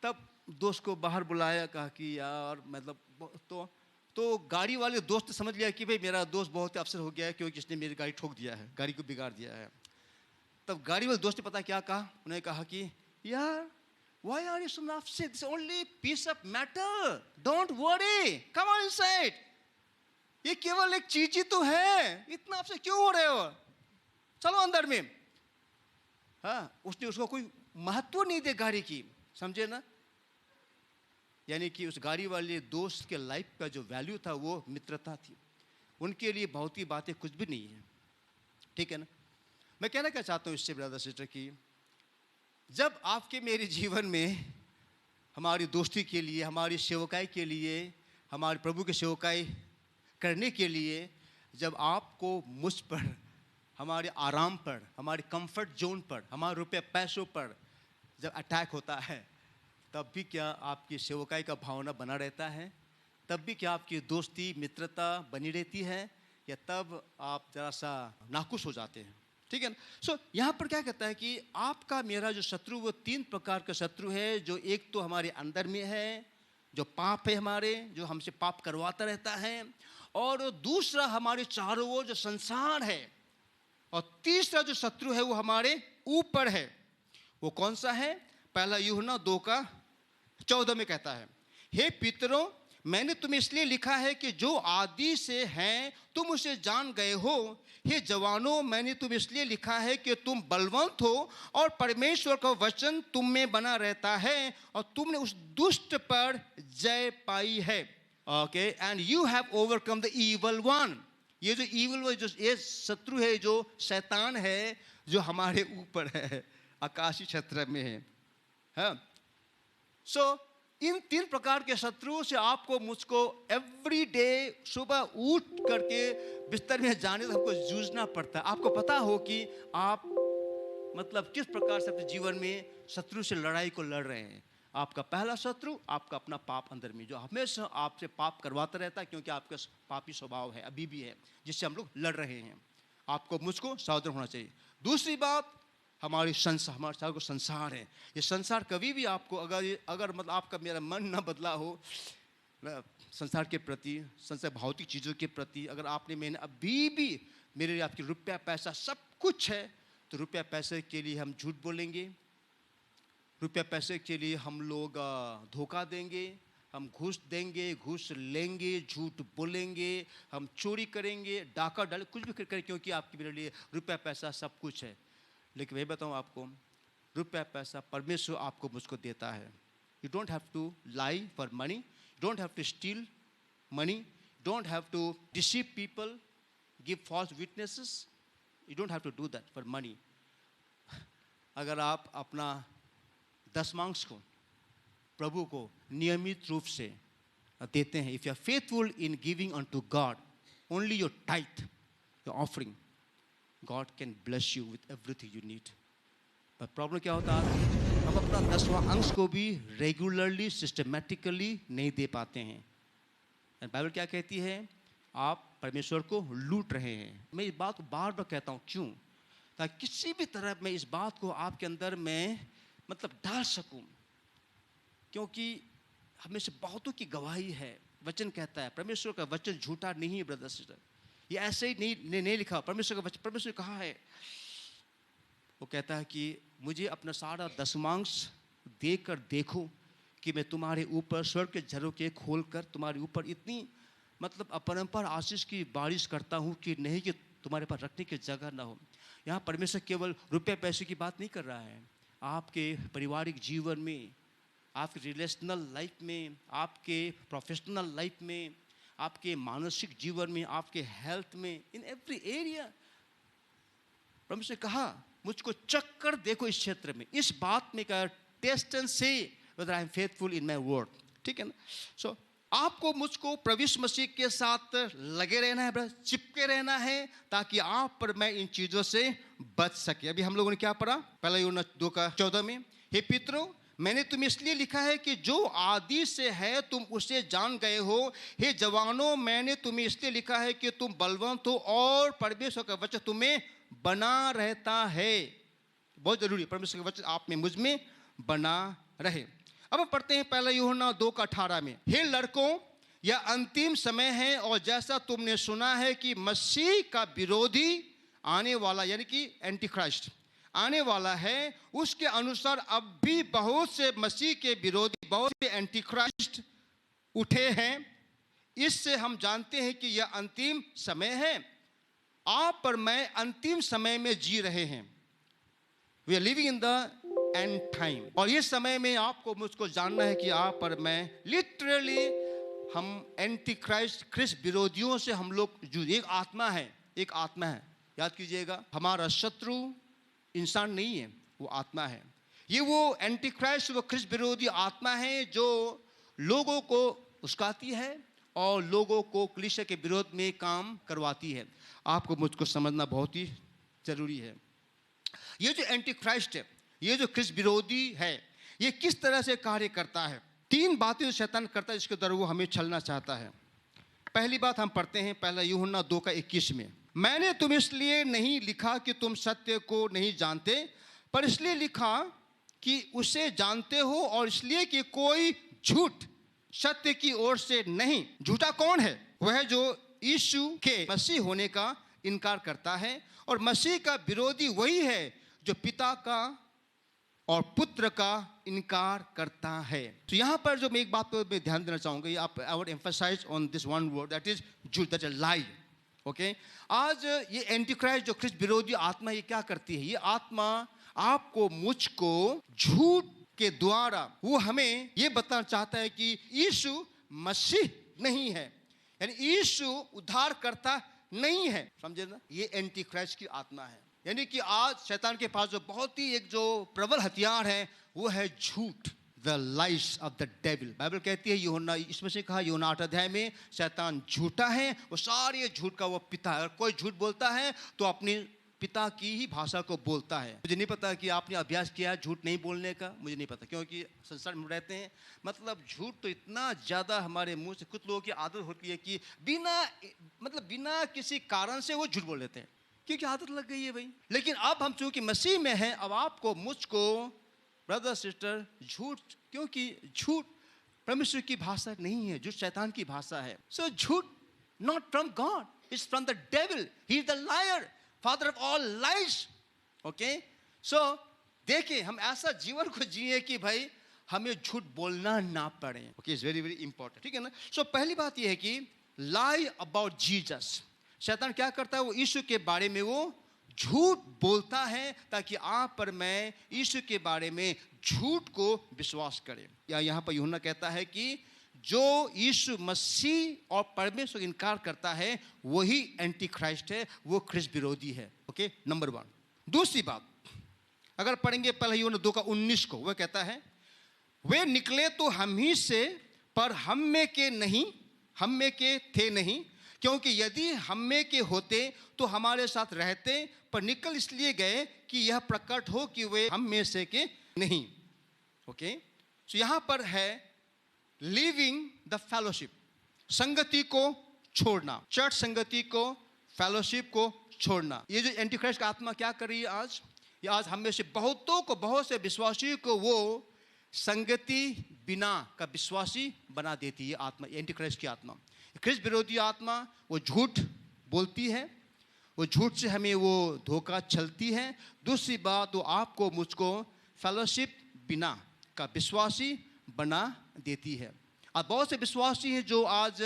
तब दोस्त को बाहर बुलाया, कहा कि यार मतलब तो गाड़ी वाले दोस्त समझ लिया कि भाई मेरा दोस्त बहुत ही अपसेट हो गया है क्योंकि इसने मेरी गाड़ी ठोक दिया है, गाड़ी को बिगाड़ दिया है। तब गाड़ी वाले दोस्त ने पता क्या कहा, उन्होंने कहा कि यार why are you so upset, it's only piece of matter, don't worry, come on inside, ये केवल एक चीज ही तो है, इतना आपसे क्यों हो रहे हो, चलो अंदर में। हाँ, उसने उसको कोई महत्व नहीं दे गाड़ी की, समझे ना। यानी कि उस गाड़ी वाले दोस्त के लाइफ का जो वैल्यू था वो मित्रता थी, उनके लिए बहुत ही बातें कुछ भी नहीं है, ठीक है ना। मैं कहना क्या चाहता हूँ इससे ब्रदर सिस्टर की, जब आपके मेरे जीवन में हमारी दोस्ती के लिए, हमारी सेवकाई के लिए, हमारे प्रभु की सेवकाई करने के लिए, जब आपको मुझ पर, हमारे आराम पर, हमारे कंफर्ट जोन पर, हमारे रुपये पैसों पर जब अटैक होता है, तब भी क्या आपकी सेवकाई का भावना बना रहता है, तब भी क्या आपकी दोस्ती मित्रता बनी रहती है, या तब आप ज़रा सा नाखुश हो जाते हैं, ठीक है ना। सो यहाँ पर क्या कहता है कि आपका मेरा जो शत्रु वो 3 प्रकार का शत्रु है, जो एक तो हमारे अंदर में है, जो पाप है हमारे, जो हमसे पाप करवाता रहता है, और दूसरा हमारे चारों ओर जो संसार है, और तीसरा जो शत्रु है वो हमारे ऊपर है। वो कौन सा है? पहला यूहन्ना 2:14 में कहता है, हे पितरों, मैंने तुम्हें इसलिए लिखा है कि जो आदि से हैं तुम उसे जान गए हो। हे जवानों, मैंने तुम्हें इसलिए लिखा है कि तुम बलवंत हो और परमेश्वर का वचन तुम में बना रहता है और तुमने उस दुष्ट पर जय पाई है। Okay, and you have overcome the evil one. ये जो इवल वन, जो ये शत्रु है, जो शैतान है, जो हमारे ऊपर है, आकाशीय क्षेत्र में है। हाँ, सो इन 3 प्रकार के शत्रुओं से आपको मुझको एवरी डे सुबह उठ करके बिस्तर में जाने से हमको जूझना पड़ता है। आपको पता हो कि आप मतलब किस प्रकार से अपने जीवन में शत्रु से लड़ाई को लड़ रहे हैं। आपका पहला शत्रु आपका अपना पाप अंदर में, जो हमेशा आपसे पाप करवाता रहता है, क्योंकि आपका पापी स्वभाव है, अभी भी है, जिससे हम लोग लड़ रहे हैं। आपको मुझको सावधान होना चाहिए। दूसरी बात, हमारे चारों को संसार है। ये संसार कभी भी आपको अगर मतलब आपका मेरा मन ना बदला हो संसार के प्रति, संसार भौतिक चीज़ों के प्रति, अगर आपने मैंने अभी भी मेरे लिए आपके रुपया पैसा सब कुछ है, तो रुपया पैसे के लिए हम झूठ बोलेंगे, रुपया पैसे के लिए हम लोग धोखा देंगे, हम घूस देंगे, घूस लेंगे, झूठ बोलेंगे, हम चोरी करेंगे, डाका डाले, कुछ भी करें, क्योंकि आपके मेरे लिए रुपया पैसा सब कुछ है। लेकिन मैं बताऊँ आपको, रुपया पैसा परमेश्वर आपको मुझको देता है। You don't have to lie for money, don't have to steal money, don't have to deceive people, give false witnesses, you don't have to do that for money. अगर आप अपना दशमांश को प्रभु को नियमित रूप से देते हैं, if you are faithful in giving unto God only your tithe, your offering, God can bless you with everything you need. पर प्रॉब्लम क्या होता है, हम अपना 10वां अंश को भी रेगुलरली सिस्टमेटिकली नहीं दे पाते हैं। बाइबल क्या कहती है, आप परमेश्वर को लूट रहे हैं। मैं इस बात को बार बार कहता हूँ, क्यों? ताकि किसी भी तरह मैं इस बात को आपके अंदर में डाल सकूं, क्योंकि हमें से बहुतों की गवाही है। वचन कहता है, परमेश्वर का वचन झूठा नहीं है ब्रदर सिस्टर, ये ऐसे ही नहीं लिखा। परमेश्वर का वचन, परमेश्वर ने कहा है, वो कहता है कि मुझे अपना सारा दशमांश देकर देखो कि मैं तुम्हारे ऊपर स्वर्ग के झरोखे खोलकर तुम्हारे ऊपर इतनी अपरंपार आशीष की बारिश करता हूँ कि नहीं कि तुम्हारे पास रखने की जगह ना हो। यहाँ परमेश्वर केवल रुपये पैसे की बात नहीं कर रहा है, आपके पारिवारिक जीवन में, आपके रिलेशनल लाइफ में, आपके प्रोफेशनल लाइफ में, आपके मानसिक जीवन में, आपके हेल्थ में, इन एवरी एरिया। परमेश्वर ने कहा मुझको चक्कर देखो इस क्षेत्र में, इस बात में कहा टेस्ट एंड से whether I am faithful in my word. ठीक है ना? सो आपको मुझको प्रभु यीशु मसीह के साथ लगे रहना है, चिपके रहना है, ताकि आप पर मैं इन चीजों से बच सके। अभी हम लोगों ने क्या पढ़ा, पहला यूहन्ना 2:14 में, हे पितरों मैंने तुम्हें इसलिए लिखा है कि जो आदि से है तुम उसे जान गए हो। हे जवानों मैंने तुम्हें इसलिए लिखा है कि तुम बलवंत हो और परमेश्वर का वचन तुम्हें बना रहता है। बहुत जरूरी है, परमेश्वर का वचन आप में मुझ में बना रहे। अब हम पढ़ते हैं पहला यूहन्ना 2:18 में, हे लड़कों यह अंतिम समय है और जैसा तुमने सुना है कि मसीह का विरोधी आने वाला, यानी कि एंटी क्राइस्ट आने वाला है, उसके अनुसार अब भी बहुत से मसीह के विरोधी, बहुत से एंटी क्राइस्ट उठे हैं। इससे हम जानते हैं कि यह अंतिम समय है। आप पर मैं अंतिम समय में जी रहे हैं। We are living in the end time. और ये समय में आपको मुझको जानना है कि आप पर मैं लिटरली, हम एंटी क्राइस्ट, ख्रिस्त विरोधियों से हम लोग एक आत्मा है, एक आत्मा है। याद कीजिएगा, हमारा शत्रु इंसान नहीं है, वो आत्मा है। ये वो एंटी क्राइस्ट, वो ख्रिस्त विरोधी आत्मा है जो लोगों को उस्काती है और लोगों को कलीसिया के विरोध में काम करवाती है। आपको मुझको समझना बहुत ही जरूरी है। ये जो एंटी क्राइस्ट है, ये जो ख्रिस्त विरोधी है, ये किस तरह से कार्य करता है। 3 बातें शैतान करता है जिसके द्वारा वो हमें छलना चाहता है। पहली बात हम पढ़ते हैं पहला यूहन्ना 2:21 में, मैंने तुम इसलिए नहीं लिखा कि तुम सत्य को नहीं जानते, पर इसलिए लिखा कि उसे जानते हो और इसलिए कि कोई झूठ सत्य की ओर से नहीं। झूठा कौन है? वह जो यीशु के मसीह होने का इनकार करता है, और मसीह का विरोधी वही है जो पिता का और पुत्र का इनकार करता है। तो यहाँ पर जो मैं एक बात पर ध्यान देना चाहूँगा, आप I would emphasize on this one word, that is झूठ, दैट इज लाई। ओके, आज ये एंटी क्राइस्ट जो ख्रिस्त विरोधी आत्मा, ये क्या करती है? ये आत्मा आपको मुझको झूठ के द्वारा वो हमें ये बताना चाहता है कि यीशु मसीह नहीं है, यानी यीशु उद्धार करता नहीं है। समझे ना? ये एंटी क्राइस्ट की आत्मा है। यानी कि आज शैतान के पास जो बहुत ही एक जो प्रबल हथियार है वो है झूठ, the lies of the devil. Bible कहती है, यूहन्ना, इसमें से कहा यूहन्ना 8 अध्याय में, शैतान झूठा है, वो सारे झूठ का वो पिता है। अगर कोई झूठ बोलता है तो अपने पिता की ही भाषा को बोलता है। मुझे नहीं पता कि आपने अभ्यास किया है झूठ नहीं बोलने का, मुझे नहीं पता, क्योंकि संसार में रहते हैं, झूठ तो इतना ज़्यादा हमारे मुंह से, कुछ लोगों की आदत होती है कि बिना किसी कारण से वो झूठ बोल लेते हैं, क्योंकि आदत लग गई है भाई। लेकिन अब हम चूंकि मसीह में हैं, अब आपको मुझको ब्रदर सिस्टर झूठ, क्योंकि झूठ परमेश्वर की भाषा नहीं है, झूठ शैतान की भाषा है। सो झूठ not from God, it's from the devil, he is the liar, father of all lies. Okay, so देखिए हम ऐसा जीवन को जिए कि भाई हमें झूठ बोलना ना पड़े। Okay, it's very very important. ठीक है ना? सो पहली बात यह है कि लाई अबाउट जीसस। शैतान क्या करता है? वो यीशु के बारे में वो झूठ बोलता है ताकि आप पर मैं यीशु के बारे में झूठ को विश्वास करें। या यहाँ पर यूहन्ना कहता है कि जो यीशु मसीह और परमेश्वर का इनकार करता है वही एंटी क्राइस्ट है, वो ख्रिस्त विरोधी है। Okay, number 1। दूसरी बात अगर पढ़ेंगे पहला यूहन्ना 2:19 को, वह कहता है, वे निकले तो हम ही से, पर हम में के थे नहीं, क्योंकि यदि हम में के होते तो हमारे साथ रहते, पर निकल इसलिए गए कि यह प्रकट हो कि वे हम में से के नहीं। ओके, सो यहाँ पर है लिविंग द फेलोशिप, संगति को छोड़ना, चर्च संगति को, फेलोशिप को छोड़ना। ये जो एंटी क्राइस्ट का आत्मा क्या कर रही है आज, ये आज हम में से बहुतों को, बहुत से विश्वासियों को वो संगति बिना का विश्वासी बना देती है आत्मा, एंटी क्राइस्ट की आत्मा, ख्रिस्त विरोधी आत्मा। वो झूठ बोलती है, वो झूठ से हमें वो धोखा चलती है। दूसरी बात, वो आपको मुझको फेलोशिप बिना का विश्वासी बना देती है। अब बहुत से विश्वासी हैं जो आज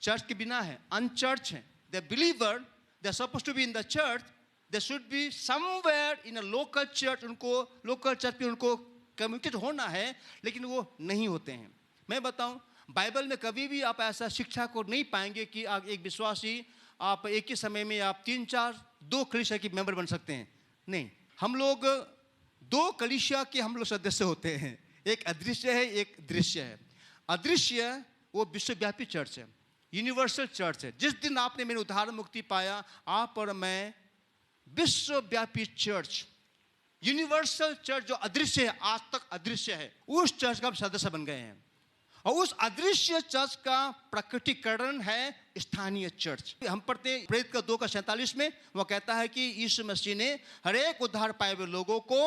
चर्च के बिना है, अनचर्च हैं। The believer, they are supposed to be in the church, they should be somewhere in a local church, उनको लोकल चर्च में उनको कम्युनिकेट होना है, लेकिन वो नहीं होते हैं। मैं बताऊं, बाइबल में कभी भी आप ऐसा शिक्षा को नहीं पाएंगे कि आप एक विश्वासी, आप एक ही समय में आप 3-4-2 कलीसिया के मेंबर बन सकते हैं। नहीं, हम लोग 2 कलीसिया के हम लोग सदस्य होते हैं, एक अदृश्य है, एक दृश्य है। अदृश्य वो विश्वव्यापी चर्च है, यूनिवर्सल चर्च है। जिस दिन आपने मेरे उद्धार मुक्ति पाया, आप और मैं विश्वव्यापी चर्च, यूनिवर्सल चर्च जो अदृश्य है, आज तक अदृश्य है, उस चर्च का सदस्य बन गए हैं। और उस अदृश्य चर्च का प्रकटीकरण है स्थानीय चर्च। हम पढ़ते हैं प्रेरित का 2:47 में, वो कहता है कि यीशु मसीह ने हर एक उद्धार पाए हुए लोगों को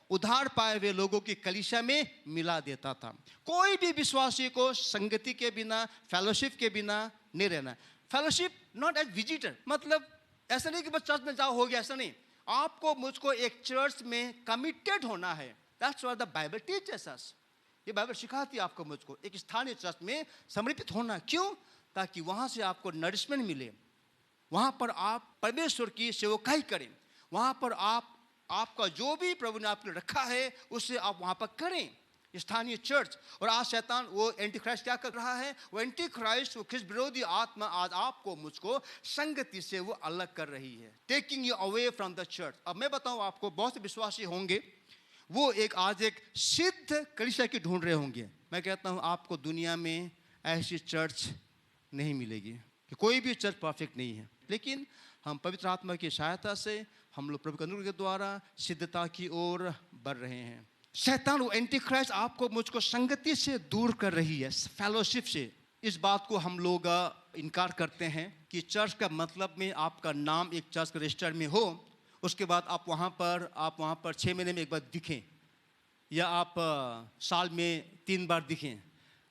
उद्धार पाए हुए लोगों की कलीसिया में मिला देता था। कोई भी विश्वासी को संगति के बिना, फेलोशिप के बिना नहीं रहना। फेलोशिप नॉट एज विजिटर, मतलब ऐसा नहीं कि बस चर्च में जाओ हो गया, ऐसा नहीं। आपको मुझको एक चर्च में कमिटेड होना है। That's what the Bible teaches us. ये बाइबल सिखाती है आपको मुझको एक स्थानीय चर्च में समर्पित होना। क्यों? ताकि वहाँ से आपको नरिशमेंट मिले, वहाँ पर आप परमेश्वर की सेवकाई करें, वहाँ पर आपका जो भी प्रभु ने आपको रखा है उससे आप वहाँ पर करें, स्थानीय चर्च। और आज शैतान, वो एंटी क्राइस्ट क्या कर रहा है? वो एंटी क्राइस्ट, वो ख्रिस्त विरोधी आत्मा आज आपको मुझको संगति से वो अलग कर रही है, taking you away from the church. अब मैं बताऊँ आपको, बहुत से विश्वासी होंगे वो आज एक सिद्ध कलीसिया की ढूंढ रहे होंगे। मैं कहता हूँ आपको दुनिया में ऐसी चर्च नहीं मिलेगी, कि कोई भी चर्च परफेक्ट नहीं है। लेकिन हम पवित्र आत्मा की सहायता से हम लोग प्रभु के अनुग्रह के द्वारा सिद्धता की ओर बढ़ रहे हैं। शैतान, वो एंटी क्राइस्ट आपको मुझको संगति से दूर कर रही है, फेलोशिप से। इस बात को हम लोग इनकार करते हैं कि चर्च का मतलब में आपका नाम एक चर्च के रजिस्टर में हो, उसके बाद आप वहाँ पर 6 महीने में एक बार दिखें, या आप साल में 3 बार दिखें।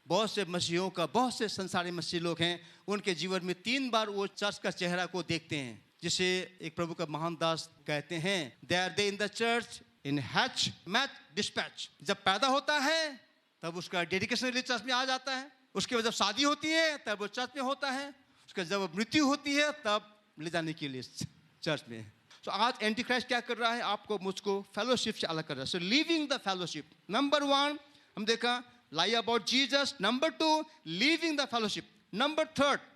बहुत से मसीहों का, बहुत से संसारी मसीह लोग हैं, उनके जीवन में 3 बार वो चर्च का चेहरा को देखते हैं। जिसे एक प्रभु का महान दास कहते हैं, they are they in the church in hatch match dispatch. जब पैदा होता है तब उसका डेडिकेशन के लिए चर्च में आ जाता है, उसके बाद जब शादी होती है तब वो चर्च में होता है, उसके जब मृत्यु होती है तब ले जाने के लिए चर्च में। तो आज एंटी क्राइस्ट क्या कर रहा है? आपको मुझको फेलोशिप से अलग कर रहा है। सो लिविंग द फेलोशिप, नंबर 1 हम देखा lie about Jesus, number 2 living the fellowship, number 3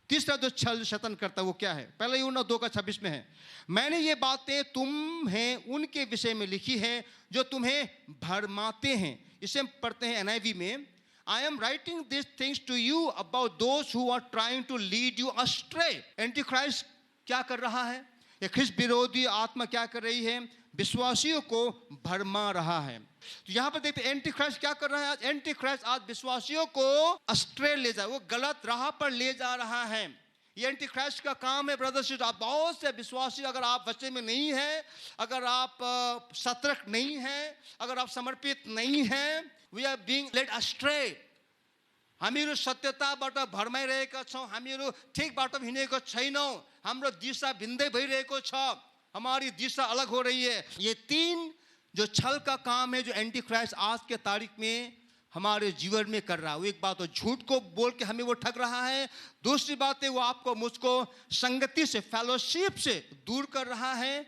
तीसरा जो छल शैतान करता है वो क्या है? पहले यूहन्ना 2:26 में है, मैंने ये बातें तुम्हें उनके विषय में लिखी है जो तुम्हें भरमाते हैं। इसे हम पढ़ते हैं NIV में, I am writing these things to you about those who are trying to lead you astray। Anti Christ क्या कर रहा है? ये ख्रिस्त विरोधी आत्मा क्या कर रही है? विश्वासियों को भरमा रहा है। तो यहाँ पर देखते हैं एंटी क्राइस्ट क्या कर रहा है आज? एंटी क्राइस्ट आज विश्वासियों को अस्ट्रे ले जा, वो गलत राह पर ले जा रहा है। ये एंटी क्राइस्ट का काम है ब्रदर्स। आप बहुत से विश्वासी, अगर आप बच्चे में नहीं है, अगर आप सतर्क नहीं है, अगर आप समर्पित नहीं है, वी आर बीइंग लेड अस्ट्रे। हामीहरू सत्यताबाट भरमाइरहेका छौँ, हामीहरू ठिक बाटो हिँडेको छैनौँ, हाम्रो दिशा भिन्दै भइरहेको छ, हमारी दिशा अलग हो रही है। ये 3 जो छल का काम है जो एंटी क्राइस्ट आज के तारीख में हमारे जीवन में कर रहा है। वो एक बात तो झूठ को बोल के हमें वो ठग रहा है, दूसरी बात है वो आपको मुझको संगति से, फेलोशिप से दूर कर रहा है,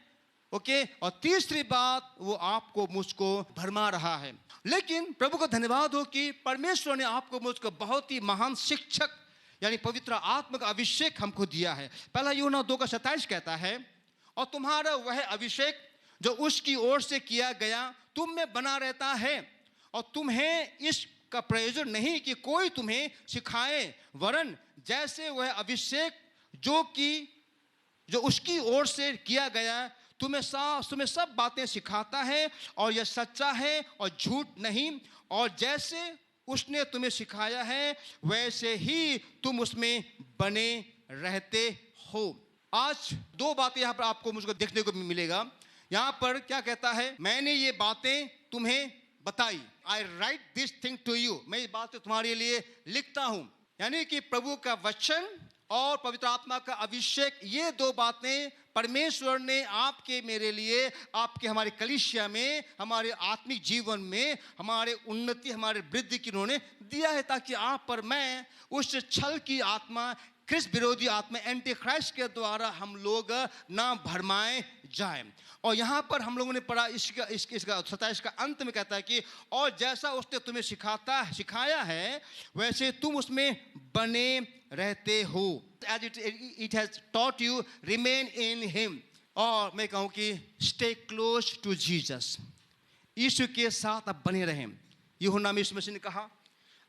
ओके, और तीसरी बात वो आपको मुझको भरमा रहा है। लेकिन प्रभु को धन्यवाद हो कि परमेश्वर ने आपको मुझको बहुत ही महान शिक्षक यानी पवित्र आत्मा का अभिषेक हमको दिया है। पहला यूहन्ना 2:27 कहता है, और तुम्हारा वह अभिषेक जो उसकी ओर से किया गया तुम में बना रहता है, और तुम्हें इस का प्रयोजन नहीं कि कोई तुम्हें सिखाए, वरन जैसे वह अभिषेक जो उसकी ओर से किया गया तुम्हें सब बातें सिखाता है, और यह सच्चा है और झूठ नहीं। और जैसे उसने तुम्हें सिखाया है वैसे ही तुम उसमें बने रहते हो। आज दो बातें यहाँ पर आपको मुझको देखने को मिलेगा। यहाँ पर क्या कहता है, मैंने ये बातें तुम्हें बताई, I write this thing to you, मैं ये बातें तुम्हारे लिए लिखता हूँ। यानी कि प्रभु का वचन और पवित्र आत्मा का अभिषेक, ये दो बातें परमेश्वर ने आपके मेरे लिए, आपके हमारे कलीसिया में, हमारे आत्मिक जीवन में, हमारे उन्नति, हमारे वृद्धि की उन्होंने दिया है, ताकि आप पर मैं उस छल की आत्मा, ख्रिस्त विरोधी आत्मा, एंटी क्राइस्ट के द्वारा हम लोग ना भरमाए जाएं। और यहाँ पर हम लोगों ने पढ़ा इसका 27 का अंत में कहता है कि और जैसा उसने तुम्हें सिखाया है वैसे तुम उसमें बने रहते हो। As it has taught you, remain in him। और मैं कहूँ कि stay close to Jesus, यीशु के साथ आप बने रहें। यूहन्ना में यीशु मसीह ने कहा,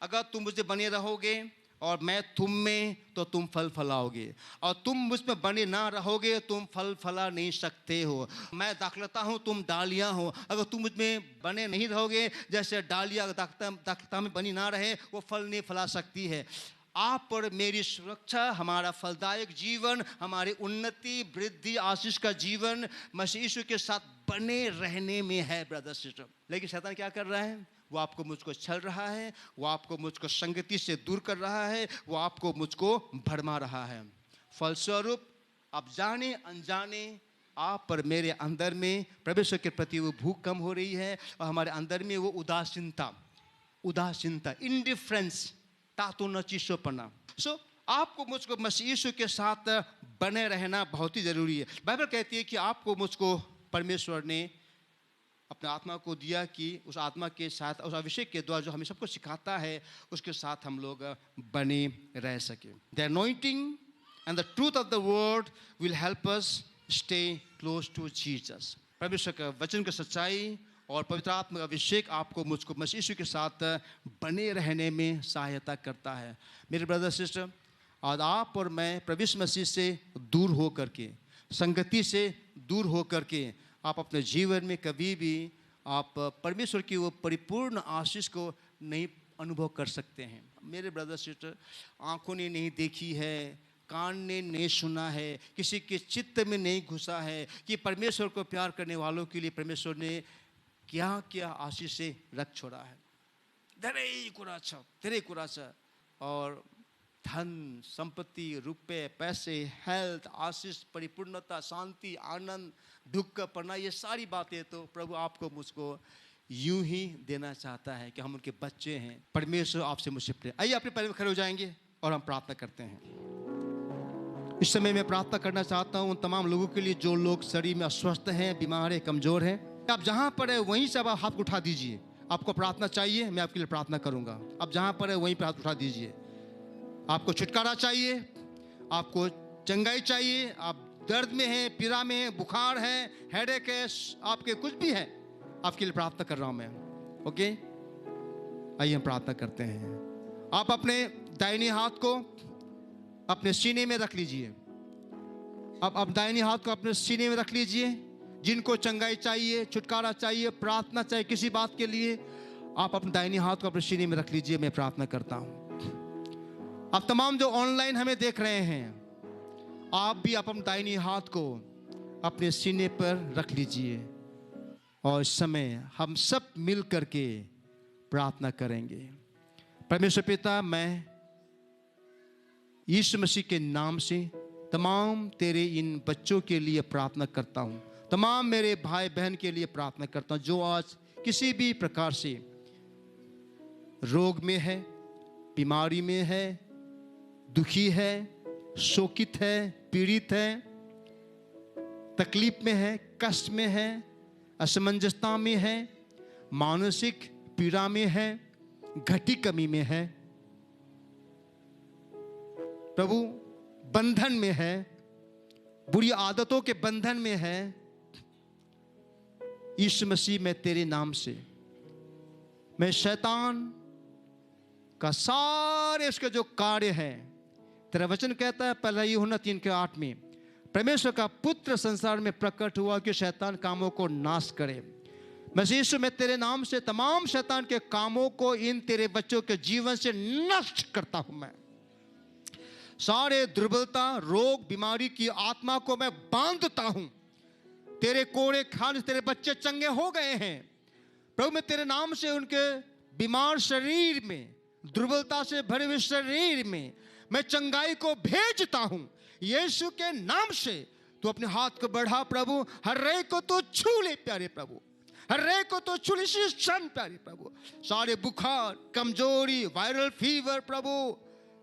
अगर तुम मुझे बने रहोगे और मैं तुम में, तो तुम फल फलाओगे, और तुम मुझ में बने ना रहोगे तुम फल फला नहीं सकते हो। मैं दाखलता हूँ, तुम डालियाँ हो, अगर तुम मुझ में बने नहीं रहोगे, जैसे डालियाँ दाखलता में बनी ना रहे, वो फल नहीं फला सकती है। आप पर मेरी सुरक्षा, हमारा फलदायक जीवन, हमारी उन्नति, वृद्धि, आशीष का जीवन मसीह यीशु के साथ बने रहने में है ब्रदर सिस्टर। लेकिन शैतान क्या कर रहा है, वो आपको मुझको छल रहा है, वो आपको मुझको संगति से दूर कर रहा है, वो आपको मुझको भरमा रहा है। फलस्वरूप आप जाने अनजाने आप पर मेरे अंदर में परमेश्वर के प्रति वो भूख कम हो रही है, और हमारे अंदर में वो उदासीनता, इंडिफरेंस, तातो न चीशोपना। सो आपको मुझको मसीह यीशु के साथ बने रहना बहुत ही जरूरी है। बाइबल कहती है कि आपको मुझको परमेश्वर ने अपने आत्मा को दिया कि उस आत्मा के साथ, उस अभिषेक के द्वारा जो हमें सबको सिखाता है, उसके साथ हम लोग बने रह सके। The anointing and the truth of the word will help us stay close to Jesus. परमेश्वर का वचन की सच्चाई और पवित्र आत्मा का अभिषेक आपको मुझको मसीह यीशु के साथ बने रहने में सहायता करता है। मेरे ब्रदर सिस्टर, आज आप और मैं प्रभु यीशु मसीह से दूर हो करके, संगति से दूर हो करके आप अपने जीवन में कभी भी आप परमेश्वर की वो परिपूर्ण आशीष को नहीं अनुभव कर सकते हैं। मेरे ब्रदर सिस्टर, आंखों ने नहीं देखी है, कान ने नहीं सुना है, किसी के चित्त में नहीं घुसा है कि परमेश्वर को प्यार करने वालों के लिए परमेश्वर ने क्या क्या आशीष से रख छोड़ा है। तेरे कुराचा और धन, संपत्ति, रुपए, पैसे, हेल्थ, आशीष, परिपूर्णता, शांति, आनंद, दुख, पढ़ना, ये सारी बातें तो प्रभु आपको मुझको यूं ही देना चाहता है कि हम उनके बच्चे हैं। परमेश्वर आपसे मुझसे प्रेम। आइए अपने पैरों में खड़े हो जाएंगे और हम प्रार्थना करते हैं। इस समय मैं प्रार्थना करना चाहता हूँ उन तमाम लोगों के लिए जो लोग शरीर में अस्वस्थ हैं, बीमार हैं, कमजोर हैं। आप जहाँ पर है वहीं से आप हाथ उठा दीजिए। आपको प्रार्थना चाहिए, मैं आपके लिए प्रार्थना करूँगा। आप जहाँ पर है वहीं पर हाथ उठा दीजिए। आपको छुटकारा चाहिए, आपको चंगाई चाहिए, आप दर्द में हैं, पीड़ा में हैं, बुखार है, हेडेक है, आपके कुछ भी है, आपके लिए प्रार्थना कर रहा हूँ मैं। ओके, आइए हम प्रार्थना करते हैं। आप अपने दाहिने हाथ को अपने सीने में रख लीजिए। आप दाहिने हाथ को अपने सीने में रख लीजिए। जिनको चंगाई चाहिए, छुटकारा चाहिए, प्रार्थना चाहिए किसी बात के लिए, आप अपने दाहिने हाथ को अपने सीने में रख लीजिए। मैं प्रार्थना करता हूँ। आप तमाम जो ऑनलाइन हमें देख रहे हैं, आप भी अपने दाहिने हाथ को अपने सीने पर रख लीजिए और इस समय हम सब मिल करके प्रार्थना करेंगे। परमेश्वर पिता, मैं यीशु मसीह के नाम से तमाम तेरे इन बच्चों के लिए प्रार्थना करता हूँ। तमाम मेरे भाई बहन के लिए प्रार्थना करता हूँ जो आज किसी भी प्रकार से रोग में है, बीमारी में है, दुखी है, शोकित है, पीड़ित है, तकलीफ में है, कष्ट में है, असमंजसता में है, मानसिक पीड़ा में है, घटी कमी में है, प्रभु बंधन में है, बुरी आदतों के बंधन में है। यीशु मसीह, मैं तेरे नाम से, मैं शैतान का सारे उसके जो कार्य हैं, तेरा वचन कहता है पहला यूहन्ना 3:8 में, परमेश्वर का पुत्र संसार में प्रकट हुआ कि शैतान कामों को नाश करे। मसीह यीशु, मैं तेरे नाम से तमाम शैतान के कामों को इन तेरे बच्चों के जीवन से नष्ट करता हूं। मैं सारे दुर्बलता, रोग, बीमारी की आत्मा को मैं बांधता हूं। तेरे कोड़े खाने से तेरे बच्चे चंगे हो गए हैं प्रभु। मैं तेरे नाम से उनके बीमार शरीर में, दुर्बलता से भरे हुए शरीर में मैं चंगाई को भेजता हूं। यीशु के नाम से तू अपने हाथ को बढ़ा प्रभु, हर एक को तो छू ले प्यारे प्रभु, हर एक को तो छू ले इस क्षण प्यारे प्रभु। सारे बुखार, कमजोरी, वायरल फीवर प्रभु,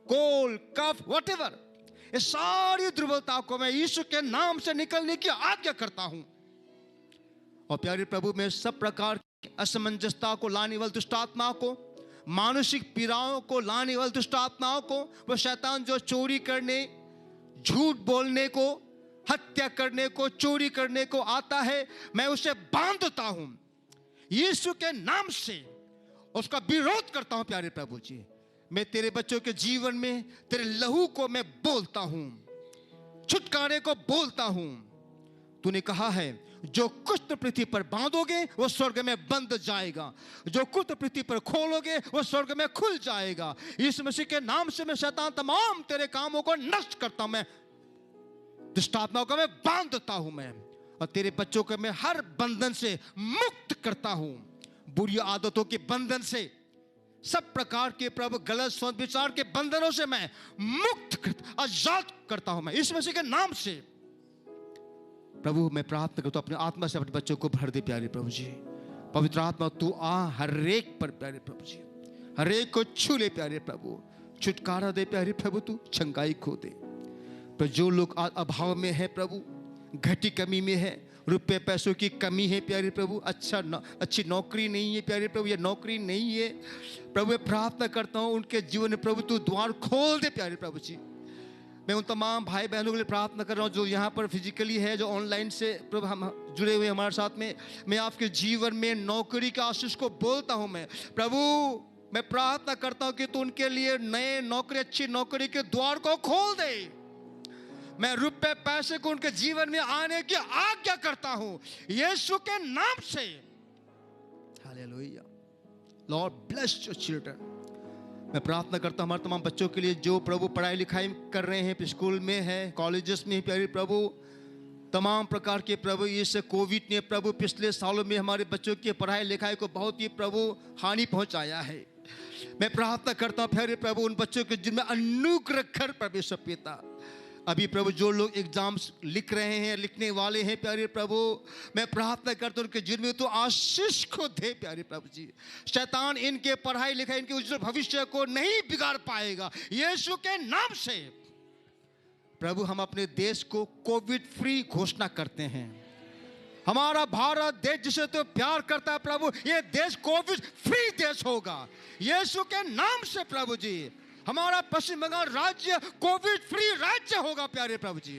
कोल्ड, कफ, व्हाटएवर, ये सारी दुर्बलता को मैं यीशु के नाम से निकलने की आज्ञा करता हूं। और प्यारे प्रभु, मैं सब प्रकार की असमंजसता को लाने वाली दुष्ट आत्मा को, मानसिक पीड़ाओं को लाने वाली दुष्ट आत्माओं को, वो शैतान जो चोरी करने, झूठ बोलने को, हत्या करने को, चोरी करने को आता है, मैं उसे बांधता हूं यीशु के नाम से, उसका विरोध करता हूं प्यारे प्रभु जी। मैं तेरे बच्चों के जीवन में तेरे लहू को मैं बोलता हूं, छुटकारे को बोलता हूं। तूने कहा है जो कुछ पृथ्वी पर बांधोगे वो स्वर्ग में बंध जाएगा, जो कुछ पृथ्वी पर खोलोगे वो स्वर्ग में खुल जाएगा। यीशु मसीह के नाम से मैं शैतान तमाम तेरे कामों को नष्ट करता हूं, मैं दुष्ट आत्माओं को मैं बांधता हूं मैं, और तेरे बच्चों को मैं हर बंधन से मुक्त करता हूं, बुरी आदतों के बंधन से, सब प्रकार के प्रभु गलत सोच विचार के बंधनों से मैं मुक्त आजाद करता हूं मैं यीशु मसीह के नाम से। प्रभु मैं प्रार्थना करता हूं अपने आत्मा से अपने बच्चों को भर दे प्यारे प्रभु जी। पवित्र आत्मा तू आ हर एक पर प्यारे प्रभु जी, हर एक को छू ले प्यारे प्रभु, छुटकारा दे प्यारे प्रभु, तू चंगाई खो दे। पर जो लोग अभाव में है प्रभु, घटी कमी में है, रुपए पैसों की कमी है प्यारे प्रभु, अच्छी नौकरी नहीं है प्यारे प्रभु, ये नौकरी नहीं है प्रभु, मैं प्रार्थना करता हूँ उनके जीवन में प्रभु तू द्वार खोल दे प्यारे प्रभु जी। मैं उन तमाम भाई बहनों के लिए प्रार्थना कर रहा हूँ जो यहाँ पर फिजिकली है, जो ऑनलाइन से प्रभु हम जुड़े हुए हमारे साथ में। मैं आपके जीवन में नौकरी के आशीष को बोलता हूँ मैं प्रभु, मैं प्रार्थना करता हूँ कि तू उनके लिए नए नौकरी, अच्छी नौकरी के द्वार को खोल दे। मैं रुपए पैसे को उनके जीवन में आने की आज्ञा करता हूं यीशु के नाम से। Hallelujah. Lord bless your children. मैं प्रार्थना करता हूं हमारे तमाम बच्चों के लिए जो प्रभु पढ़ाई लिखाई कर रहे हैं, स्कूल में है, कॉलेजेस में, प्यारे प्रभु तमाम प्रकार के प्रभु, ये कोविड ने प्रभु पिछले सालों में हमारे बच्चों की पढ़ाई लिखाई को बहुत ही प्रभु हानि पहुंचाया है। मैं प्रार्थना करता हूं प्यारे प्रभु उन बच्चों के जिनमें अनुग्रह कर परमेश्वर पिता। अभी प्रभु जो लोग एग्जाम्स लिख रहे हैं, लिखने वाले हैं प्यारे प्रभु, मैं प्रार्थना करता हूं उनके जीवन में तो आशीष को दे प्यारे प्रभु जी। शैतान इनके पढ़ाई लिखाई, इनके उज्जवल भविष्य को नहीं बिगाड़ पाएगा यीशु के नाम से। प्रभु हम अपने देश को कोविड फ्री घोषणा करते हैं। हमारा भारत देश जिसे तो प्यार करता है प्रभु, ये देश कोविड फ्री देश होगा यीशु के नाम से प्रभु जी। हमारा पश्चिम बंगाल राज्य कोविड फ्री राज्य होगा प्यारे प्रभु जी।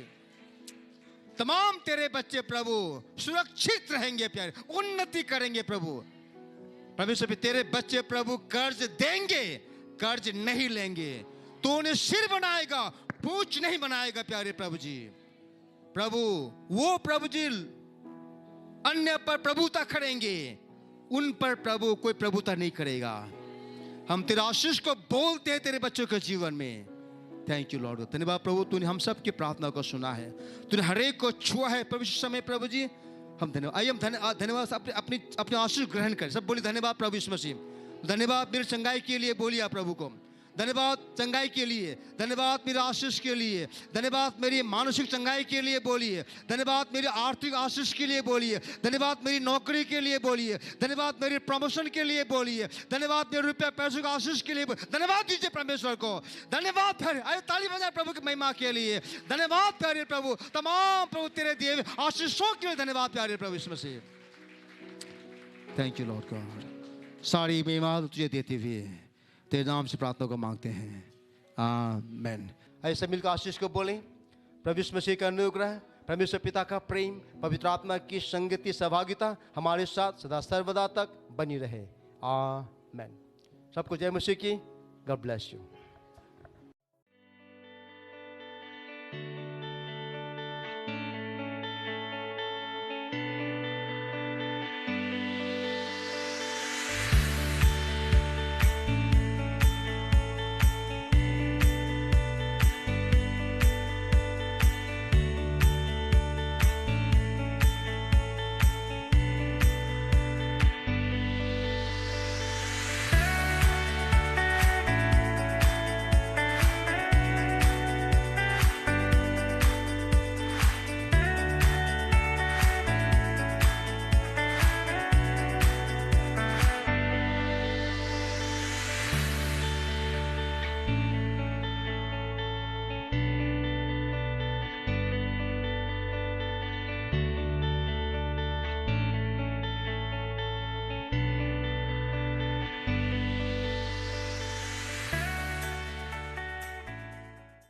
तमाम तेरे बच्चे प्रभु सुरक्षित रहेंगे प्यारे, उन्नति करेंगे प्रभु। परमेश्वर तेरे बच्चे प्रभु कर्ज देंगे, कर्ज नहीं लेंगे। तो उन्हें सिर बनाएगा, पूंछ नहीं बनाएगा प्यारे प्रभु जी। प्रभु वो प्रभु जी अन्य पर प्रभुता करेंगे, उन पर प्रभु कोई प्रभुता नहीं करेगा। हम तेरा आशीष को बोलते हैं तेरे बच्चों के जीवन में। Thank you Lord. धन्यवाद प्रभु, तूने हम सब की प्रार्थना को सुना है, तूने हर एक को छुआ है प्रभु इस समय प्रभु जी। हम धन्यवाद, आइए हम धन्यवाद अपने आशीष ग्रहण करें। सब बोलिए धन्यवाद प्रभु यीशु मसीह। धन्यवाद मेरी चंगाई के लिए, बोलिए आप प्रभु को। धन्यवाद चंगाई के लिए, धन्यवाद मेरे आशीष के लिए, धन्यवाद मेरी मानसिक चंगाई के लिए बोलिए, धन्यवाद मेरी आर्थिक आशीष के लिए बोलिए, धन्यवाद मेरी नौकरी के लिए बोलिए, धन्यवाद मेरी प्रमोशन के लिए बोलिए, धन्यवाद मेरे रुपया पैसों का आशीष के लिए। धन्यवाद दीजिए परमेश्वर को। धन्यवाद प्यारे, आइए ताली बजाएं प्रभु की महिमा के लिए। धन्यवाद प्यारे प्रभु, तमाम प्रभु तेरे दिए आशीषों के लिए धन्यवाद प्यारे प्रभु Yeshu Masih. Thank you Lord God. सारी महिमा तुझे देते हुए तेरे नाम से प्रार्थना को मांगते हैं, आमीन। ऐसे मिलकर आशीष को बोलें। प्रभु यीशु मसीह का अनुग्रह, परमेश्वर पिता का प्रेम, पवित्र आत्मा की संगति सहभागिता हमारे साथ सदा सर्वदा तक बनी रहे, आमीन। सबको जय मसीह की। God bless you.